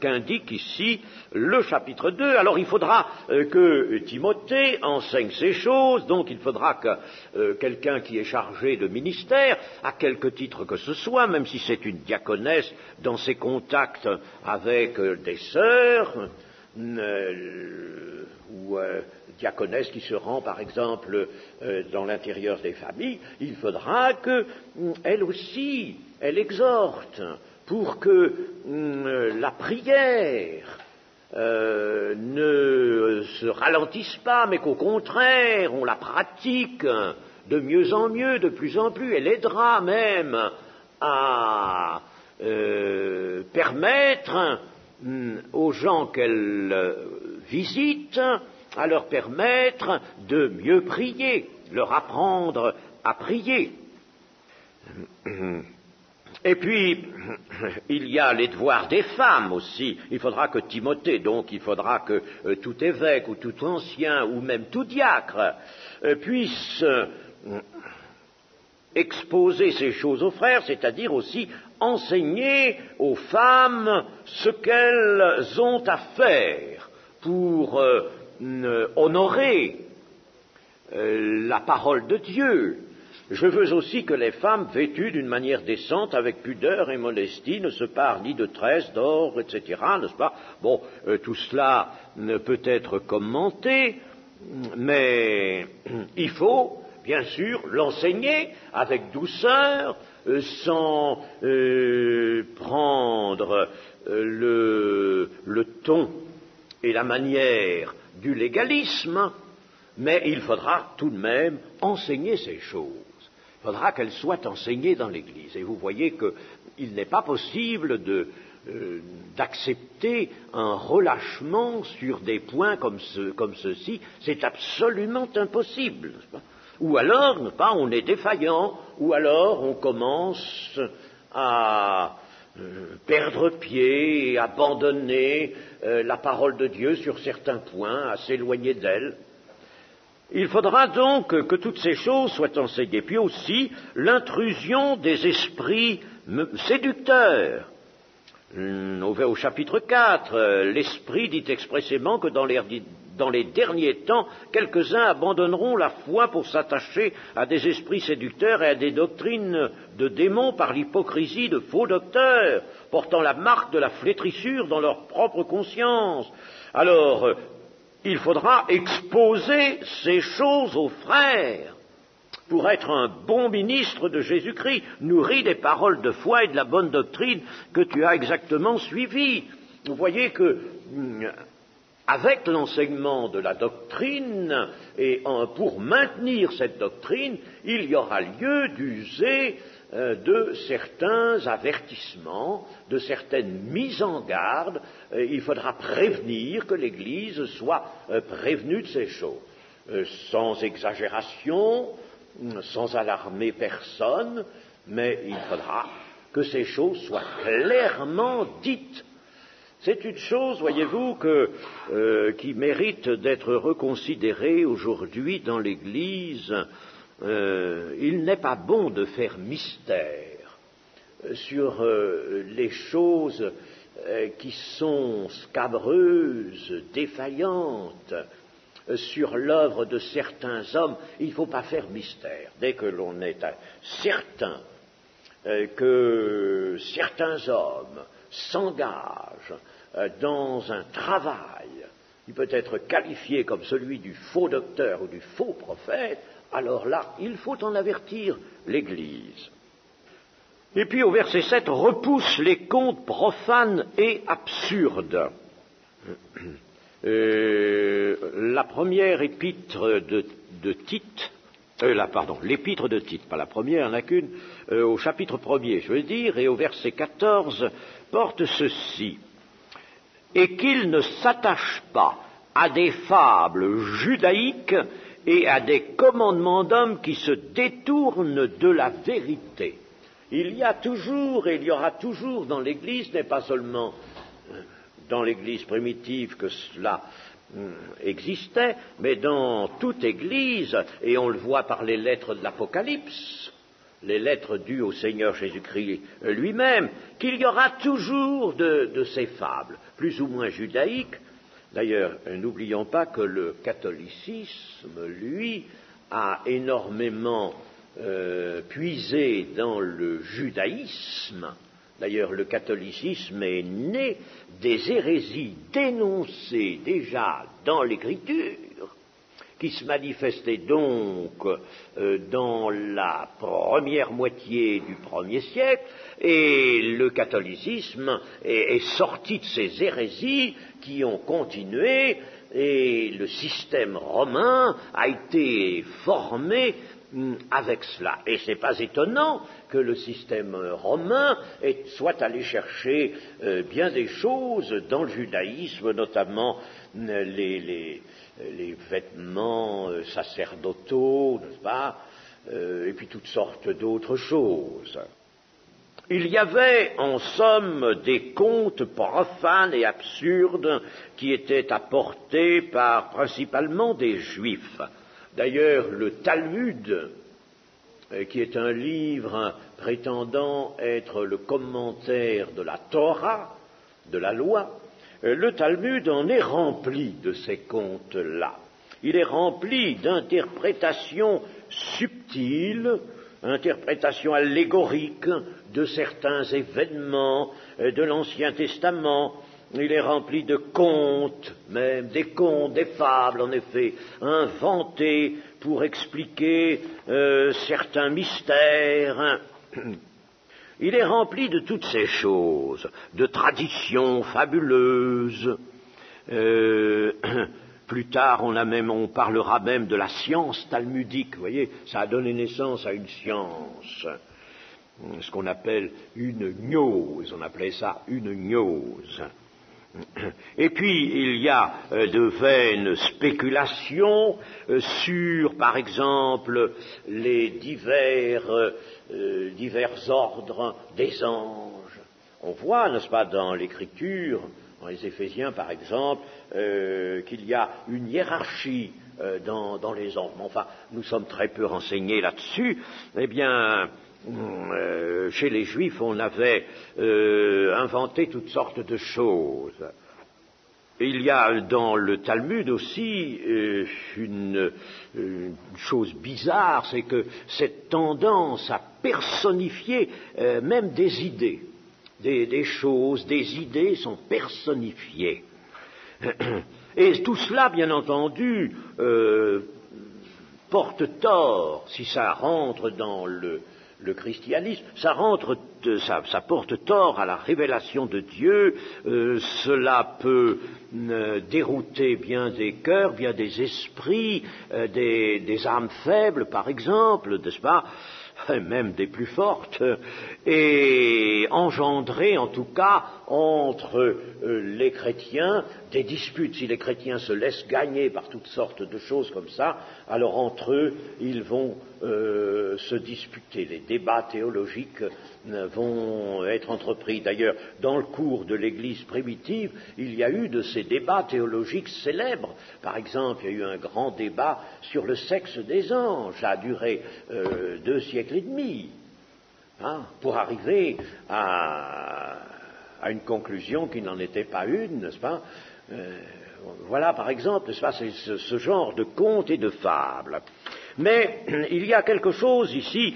[SPEAKER 1] qu'indique ici le chapitre 2. Alors il faudra que Timothée enseigne ces choses, donc il faudra que quelqu'un qui est chargé de ministère, à quelque titre que ce soit, même si c'est une diaconesse, dans ses contacts avec des sœurs, ou diaconesse qui se rend par exemple dans l'intérieur des familles, il faudra qu'elle aussi, elle exhorte, pour que la prière ne se ralentisse pas, mais qu'au contraire, on la pratique de mieux en mieux, de plus en plus. Elle aidera même à permettre aux gens qu'elle visite, à leur permettre de mieux prier, leur apprendre à prier. Et puis, il y a les devoirs des femmes aussi. Il faudra que Timothée, donc il faudra que tout évêque ou tout ancien ou même tout diacre puisse exposer ces choses aux frères, c'est-à-dire aussi enseigner aux femmes ce qu'elles ont à faire pour honorer la parole de Dieu. Je veux aussi que les femmes vêtues d'une manière décente, avec pudeur et modestie, ne se parent ni de tresses, d'or, etc., n'est-ce pas? Bon, tout cela ne peut être commenté, mais il faut, bien sûr, l'enseigner avec douceur, sans prendre le ton et la manière du légalisme, mais il faudra tout de même enseigner ces choses. Il faudra qu'elles soient enseignées dans l'Église. Et vous voyez qu'il n'est pas possible d'accepter un relâchement sur des points comme ceci. C'est absolument impossible, n'est-ce pas? Ou alors, n'est-ce pas, on est défaillant, ou alors on commence à perdre pied et abandonner la parole de Dieu sur certains points, à s'éloigner d'elle. Il faudra donc que toutes ces choses soient enseignées. Puis aussi, l'intrusion des esprits séducteurs. Au chapitre 4, l'Esprit dit expressément que dans les derniers temps, quelques-uns abandonneront la foi pour s'attacher à des esprits séducteurs et à des doctrines de démons par l'hypocrisie de faux docteurs, portant la marque de la flétrissure dans leur propre conscience. Alors, il faudra exposer ces choses aux frères pour être un bon ministre de Jésus-Christ, nourri des paroles de foi et de la bonne doctrine que tu as exactement suivies. Vous voyez que, avec l'enseignement de la doctrine, et pour maintenir cette doctrine, il y aura lieu d'user de certains avertissements, de certaines mises en garde. Il faudra prévenir que l'Église soit prévenue de ces choses, sans exagération, sans alarmer personne, mais il faudra que ces choses soient clairement dites. C'est une chose, voyez-vous, qui mérite d'être reconsidérée aujourd'hui dans l'Église. Il n'est pas bon de faire mystère sur les choses qui sont scabreuses, défaillantes, sur l'œuvre de certains hommes. Il ne faut pas faire mystère. Dès que l'on est certain que certains hommes s'engagent dans un travail qui peut être qualifié comme celui du faux docteur ou du faux prophète, alors là, il faut en avertir l'Église. Et puis au verset 7, repousse les contes profanes et absurdes. La première épître de Tite, l'épître de Tite, pas la première, il n'y en a qu'une, au chapitre 1er, je veux dire, et au verset 14, porte ceci: et qu'il ne s'attache pas à des fables judaïques et à des commandements d'hommes qui se détournent de la vérité. Il y a toujours et il y aura toujours dans l'Église, n'est pas seulement dans l'Église primitive que cela existait, mais dans toute Église, et on le voit par les lettres de l'Apocalypse, les lettres dues au Seigneur Jésus-Christ lui-même, qu'il y aura toujours de ces fables, plus ou moins judaïques. D'ailleurs, n'oublions pas que le catholicisme, lui, a énormément puisé dans le judaïsme. D'ailleurs, le catholicisme est né des hérésies dénoncées déjà dans l'Écriture, qui se manifestait donc dans la première moitié du 1er siècle, et le catholicisme est sorti de ces hérésies qui ont continué, et le système romain a été formé avec cela. Et ce n'est pas étonnant que le système romain soit allé chercher bien des choses dans le judaïsme, notamment les vêtements sacerdotaux, n'est-ce pas, et puis toutes sortes d'autres choses. Il y avait en somme des contes profanes et absurdes qui étaient apportés par principalement des Juifs. D'ailleurs, le Talmud, qui est un livre prétendant être le commentaire de la Torah, de la loi, le Talmud en est rempli de ces contes-là. Il est rempli d'interprétations subtiles, interprétations allégoriques de certains événements de l'Ancien Testament. Il est rempli de contes, même des contes, des fables, en effet, inventés pour expliquer certains mystères. Il est rempli de toutes ces choses, de traditions fabuleuses. Plus tard, on parlera même de la science talmudique. Vous voyez, ça a donné naissance à une science, ce qu'on appelle une gnose. On appelait ça une gnose. Et puis, il y a de vaines spéculations sur, par exemple, les divers ordres des anges. On voit, n'est-ce pas, dans l'Écriture, dans les Éphésiens, par exemple, qu'il y a une hiérarchie dans les anges. Enfin, nous sommes très peu renseignés là-dessus. Eh bien, chez les Juifs, on avait inventé toutes sortes de choses. Il y a dans le Talmud aussi une chose bizarre, c'est que cette tendance à personnifier même des idées, des choses, des idées sont personnifiées. Et tout cela, bien entendu, porte tort, si ça rentre dans le christianisme, ça porte tort à la révélation de Dieu. Cela peut dérouter bien des cœurs, bien des esprits, des âmes faibles, par exemple, n'est-ce pas, même des plus fortes, et engendrer en tout cas entre les chrétiens des disputes. Si les chrétiens se laissent gagner par toutes sortes de choses comme ça, alors entre eux ils vont se disputer. Les débats théologiques vont être entrepris. D'ailleurs, dans le cours de l'Église primitive, il y a eu de ces débats théologiques célèbres. Par exemple, il y a eu un grand débat sur le sexe des anges. Ça a duré 2 siècles et demi, pour arriver à une conclusion qui n'en était pas une, n'est-ce pas? Voilà, par exemple, n'est-ce pas, c'est ce genre de contes et de fables. Mais il y a quelque chose ici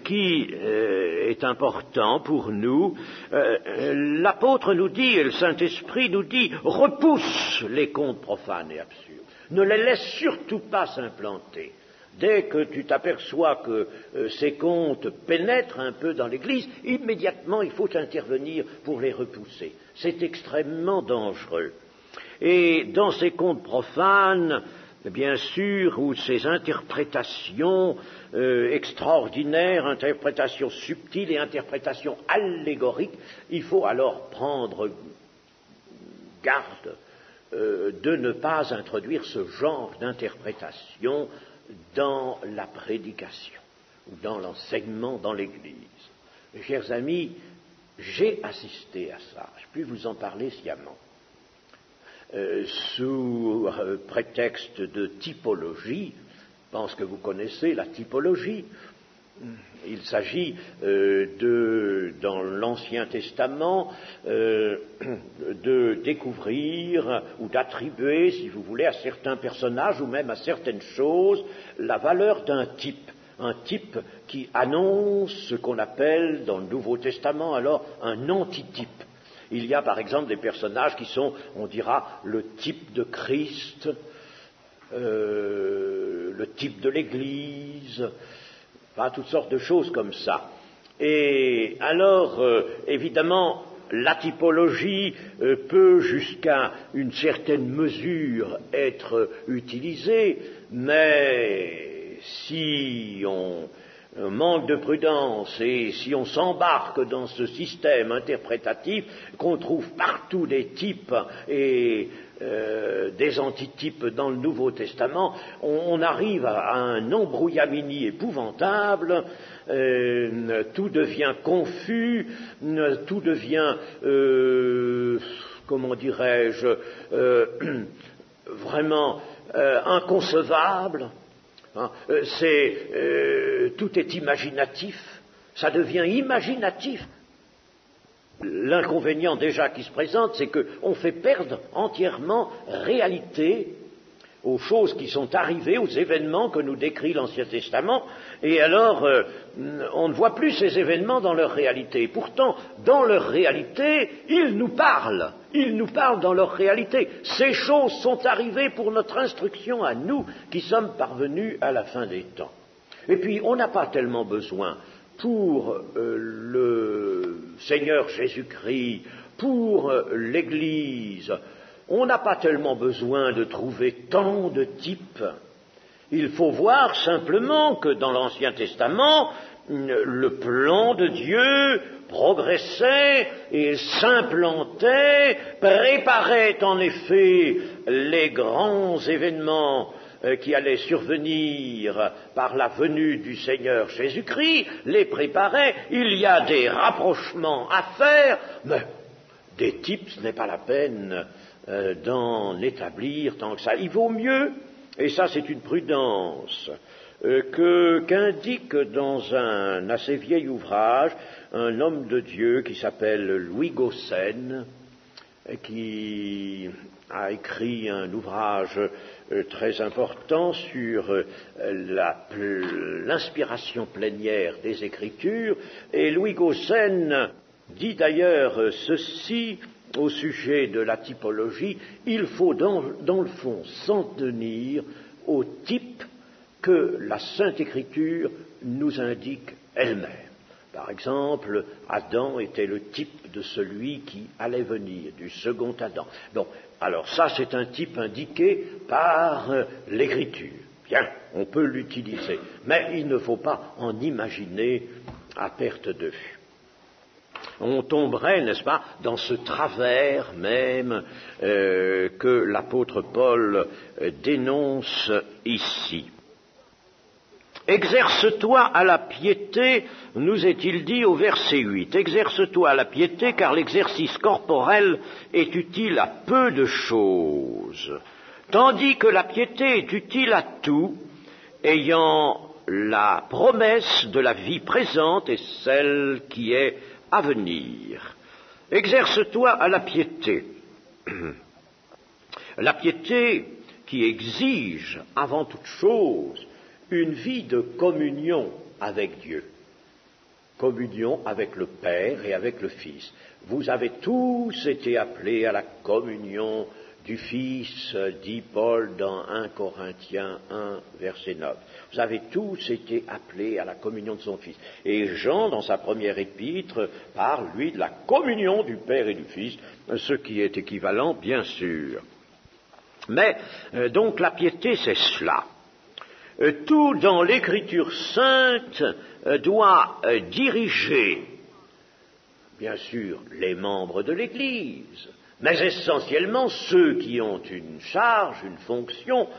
[SPEAKER 1] qui est important pour nous. L'apôtre nous dit, et le Saint-Esprit nous dit, repousse les contes profanes et absurdes. Ne les laisse surtout pas s'implanter. Dès que tu t'aperçois que ces contes pénètrent un peu dans l'Église, immédiatement il faut intervenir pour les repousser. C'est extrêmement dangereux. Et dans ces contes profanes, bien sûr, ou ces interprétations extraordinaires, interprétations subtiles et interprétations allégoriques, il faut alors prendre garde de ne pas introduire ce genre d'interprétation dans la prédication ou dans l'enseignement dans l'Église. Mes chers amis, j'ai assisté à ça, je puis vous en parler sciemment. Sous prétexte de typologie, je pense que vous connaissez la typologie. Il s'agit dans l'Ancien Testament de découvrir ou d'attribuer, si vous voulez, à certains personnages ou même à certaines choses la valeur d'un type. Un type qui annonce ce qu'on appelle dans le Nouveau Testament alors un antitype. Il y a par exemple des personnages qui sont, on dira, le type de Christ, le type de l'Église, toutes sortes de choses comme ça. Et alors, évidemment, la typologie peut jusqu'à une certaine mesure être utilisée, mais si on manque de prudence et si on s'embarque dans ce système interprétatif, qu'on trouve partout des types et des antitypes dans le Nouveau Testament, on arrive à un embrouillamini épouvantable, tout devient confus, tout devient, comment dirais-je, vraiment inconcevable. Tout est imaginatif, ça devient imaginatif. l'inconvénient déjà qui se présente, c'est qu'on fait perdre entièrement réalité aux choses qui sont arrivées, aux événements que nous décrit l'Ancien Testament, et alors on ne voit plus ces événements dans leur réalité. Et pourtant, dans leur réalité, ils nous parlent dans leur réalité. Ces choses sont arrivées pour notre instruction à nous qui sommes parvenus à la fin des temps. Et puis, on n'a pas tellement besoin pour le Seigneur Jésus-Christ, pour l'Église, on n'a pas tellement besoin de trouver tant de types. Il faut voir simplement que dans l'Ancien Testament, le plan de Dieu progressait et s'implantait, préparait en effet les grands événements qui allaient survenir par la venue du Seigneur Jésus-Christ, les préparait. Il y a des rapprochements à faire, mais des types, ce n'est pas la peine d'en établir tant que ça. Il vaut mieux, et ça c'est une prudence, qu'indique dans un assez vieil ouvrage un homme de Dieu qui s'appelle Louis Gossen, qui a écrit un ouvrage très important sur l'inspiration plénière des Écritures, et Louis Gossen dit d'ailleurs ceci au sujet de la typologie: il faut dans le fond s'en tenir au type que la Sainte Écriture nous indique elle-même. Par exemple, Adam était le type de celui qui allait venir, du second Adam. Bon, alors ça c'est un type indiqué par l'Écriture. Bien, on peut l'utiliser, mais il ne faut pas en imaginer à perte de vue. On tomberait, n'est-ce pas, dans ce travers même que l'apôtre Paul dénonce ici. Exerce-toi à la piété, nous est-il dit au verset 8. Exerce-toi à la piété, car l'exercice corporel est utile à peu de choses, tandis que la piété est utile à tout, ayant la promesse de la vie présente et celle qui est à venir. Exerce-toi à la piété. La piété qui exige, avant toute chose, une vie de communion avec Dieu, communion avec le Père et avec le Fils. Vous avez tous été appelés à la communion du Fils, dit Paul dans 1 Corinthiens 1, verset 9. Vous avez tous été appelés à la communion de son Fils. Et Jean, dans sa première épître, parle, lui, de la communion du Père et du Fils, ce qui est équivalent, bien sûr. Mais, donc, la piété, c'est cela. Tout dans l'Écriture sainte doit diriger, bien sûr, les membres de l'Église, mais essentiellement ceux qui ont une charge, une fonction,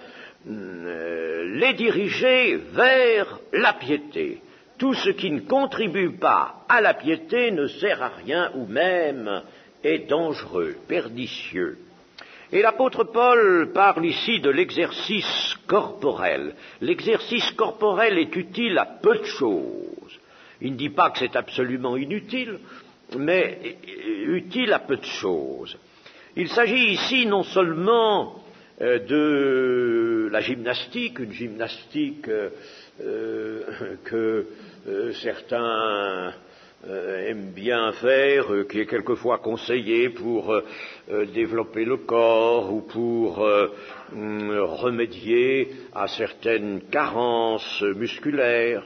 [SPEAKER 1] les diriger vers la piété. Tout ce qui ne contribue pas à la piété ne sert à rien ou même est dangereux, pernicieux. Et l'apôtre Paul parle ici de l'exercice corporel. L'exercice corporel est utile à peu de choses. Il ne dit pas que c'est absolument inutile, mais utile à peu de choses. Il s'agit ici non seulement de la gymnastique, une gymnastique que certains aiment bien faire, qui est quelquefois conseillée pour développer le corps ou pour remédier à certaines carences musculaires,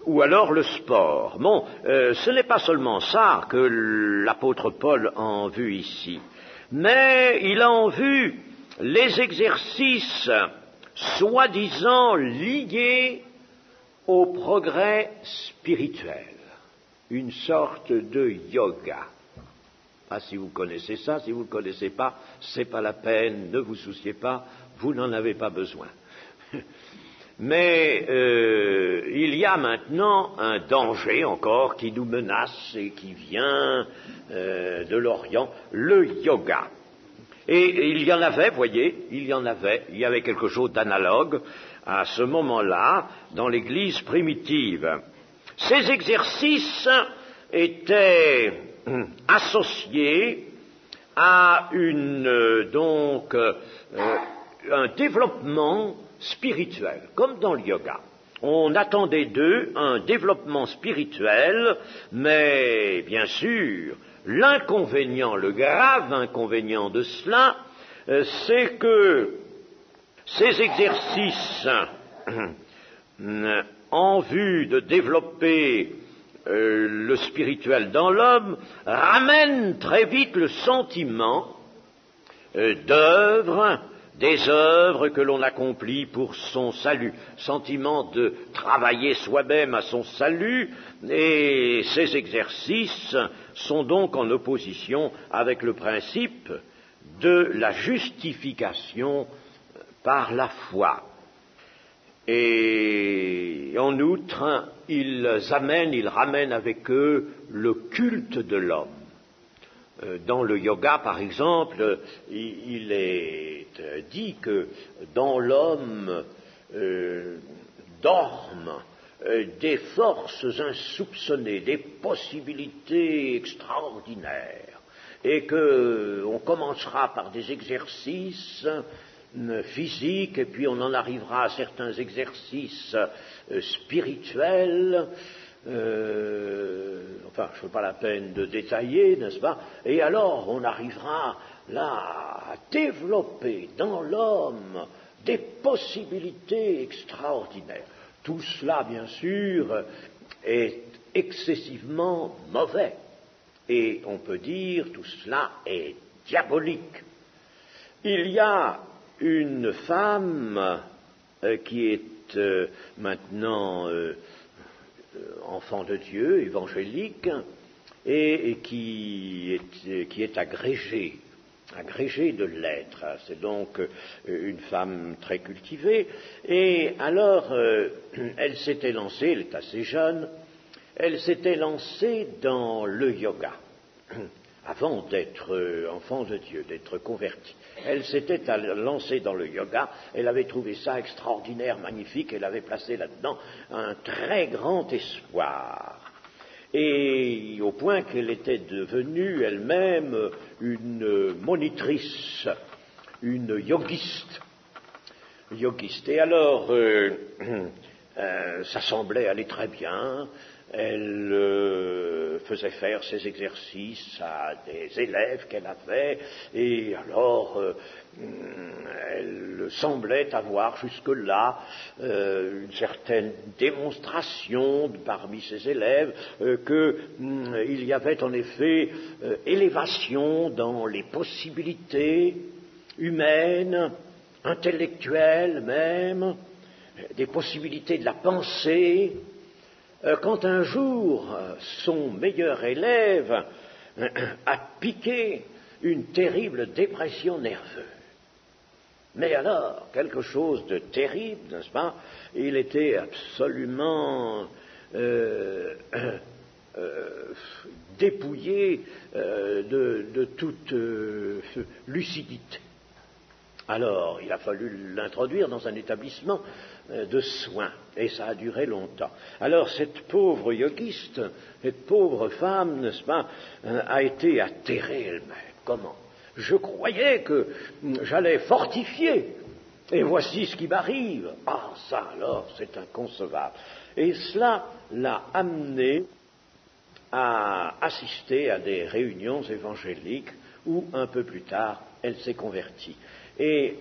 [SPEAKER 1] ou alors le sport. Bon, ce n'est pas seulement ça que l'apôtre Paul a en vue ici, mais il a en vue les exercices soi-disant liés au progrès spirituel, une sorte de yoga. Ah, si vous connaissez ça, si vous ne le connaissez pas, c'est pas la peine, ne vous souciez pas, vous n'en avez pas besoin. Mais il y a maintenant un danger encore qui nous menace et qui vient de l'Orient, le yoga. Et il y en avait, voyez, il y avait quelque chose d'analogue à ce moment-là dans l'Église primitive. Ces exercices étaient associé à un développement spirituel, comme dans le yoga. On attendait d'eux un développement spirituel, mais bien sûr, l'inconvénient, le grave inconvénient de cela, c'est que ces exercices en vue de développer le spirituel dans l'homme ramènent très vite le sentiment des œuvres que l'on accomplit pour son salut, sentiment de travailler soi-même à son salut, et ces exercices sont donc en opposition avec le principe de la justification par la foi. Et en outre, ils ramènent avec eux le culte de l'homme. Dans le yoga, par exemple, il est dit que dans l'homme dorment des forces insoupçonnées, des possibilités extraordinaires, et qu'on commencera par des exercices physiques, et puis on en arrivera à certains exercices spirituels. Enfin, je ne fais pas la peine de détailler, n'est-ce pas? Et alors, on arrivera là à développer dans l'homme des possibilités extraordinaires. Tout cela, bien sûr, est excessivement mauvais. Et on peut dire tout cela est diabolique. Il y a une femme qui est maintenant enfant de Dieu, évangélique, et qui est agrégée de lettres. C'est donc une femme très cultivée. Et alors, elle s'était lancée, elle est assez jeune, elle s'était lancée dans le yoga, avant d'être enfant de Dieu, d'être convertie. Elle s'était lancée dans le yoga, elle avait trouvé ça extraordinaire, magnifique, elle avait placé là-dedans un très grand espoir. Et au point qu'elle était devenue elle-même une monitrice, une yogiste. Et alors, ça semblait aller très bien. Elle faisait faire ses exercices à des élèves qu'elle avait, et alors elle semblait avoir jusque-là une certaine démonstration parmi ses élèves qu'il y avait en effet élévation dans les possibilités humaines, intellectuelles même, des possibilités de la pensée. Quand un jour son meilleur élève a piqué une terrible dépression nerveuse. Mais alors, quelque chose de terrible, n'est-ce pas? Il était absolument dépouillé de toute lucidité. Alors, il a fallu l'introduire dans un établissement de soins, et ça a duré longtemps. Alors, cette pauvre yogiste, cette pauvre femme, n'est-ce pas, a été atterrée elle-même. Comment? Je croyais que j'allais fortifier, et voici ce qui m'arrive. Ah, ça alors, c'est inconcevable. Et cela l'a amenée à assister à des réunions évangéliques où, un peu plus tard, elle s'est convertie. Et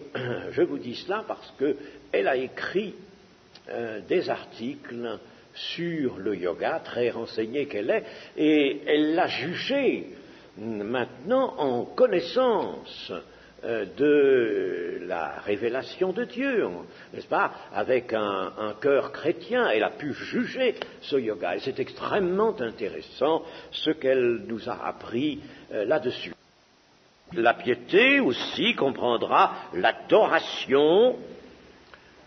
[SPEAKER 1] je vous dis cela parce qu'elle a écrit des articles sur le yoga, très renseignée qu'elle est, et elle l'a jugé maintenant en connaissance de la révélation de Dieu, n'est-ce pas? Avec un cœur chrétien, elle a pu juger ce yoga. Et c'est extrêmement intéressant ce qu'elle nous a appris là-dessus. La piété aussi comprendra l'adoration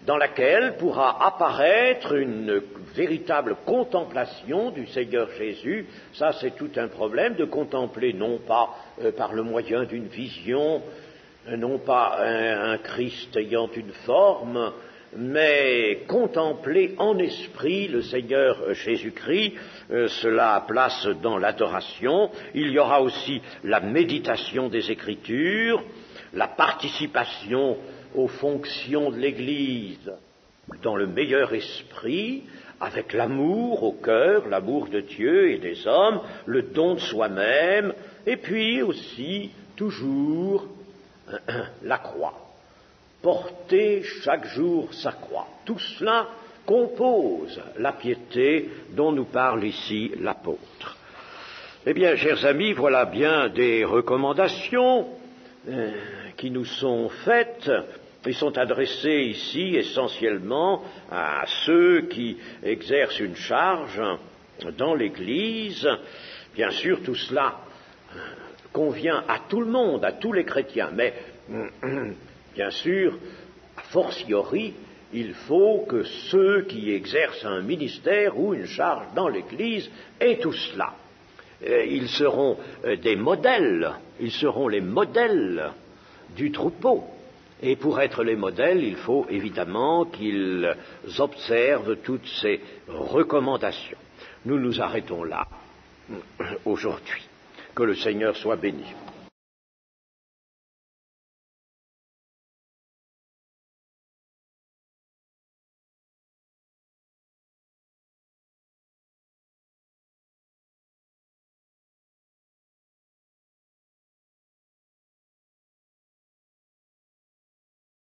[SPEAKER 1] dans laquelle pourra apparaître une véritable contemplation du Seigneur Jésus. Ça, c'est tout un problème de contempler, non pas par le moyen d'une vision, non pas un Christ ayant une forme, mais contempler en esprit le Seigneur Jésus-Christ, cela a place dans l'adoration. Il y aura aussi la méditation des Écritures, la participation aux fonctions de l'Église dans le meilleur esprit, avec l'amour au cœur, l'amour de Dieu et des hommes, le don de soi-même, et puis aussi toujours la croix. Porter chaque jour sa croix. Tout cela compose la piété dont nous parle ici l'apôtre. Eh bien, chers amis, voilà bien des recommandations qui nous sont faites. Ils sont adressés ici essentiellement à ceux qui exercent une charge dans l'Église. Bien sûr, tout cela convient à tout le monde, à tous les chrétiens, mais bien sûr, a fortiori, il faut que ceux qui exercent un ministère ou une charge dans l'Église aient tout cela. Ils seront des modèles, ils seront les modèles du troupeau. Et pour être les modèles, il faut évidemment qu'ils observent toutes ces recommandations. Nous nous arrêtons là aujourd'hui. Que le Seigneur soit béni.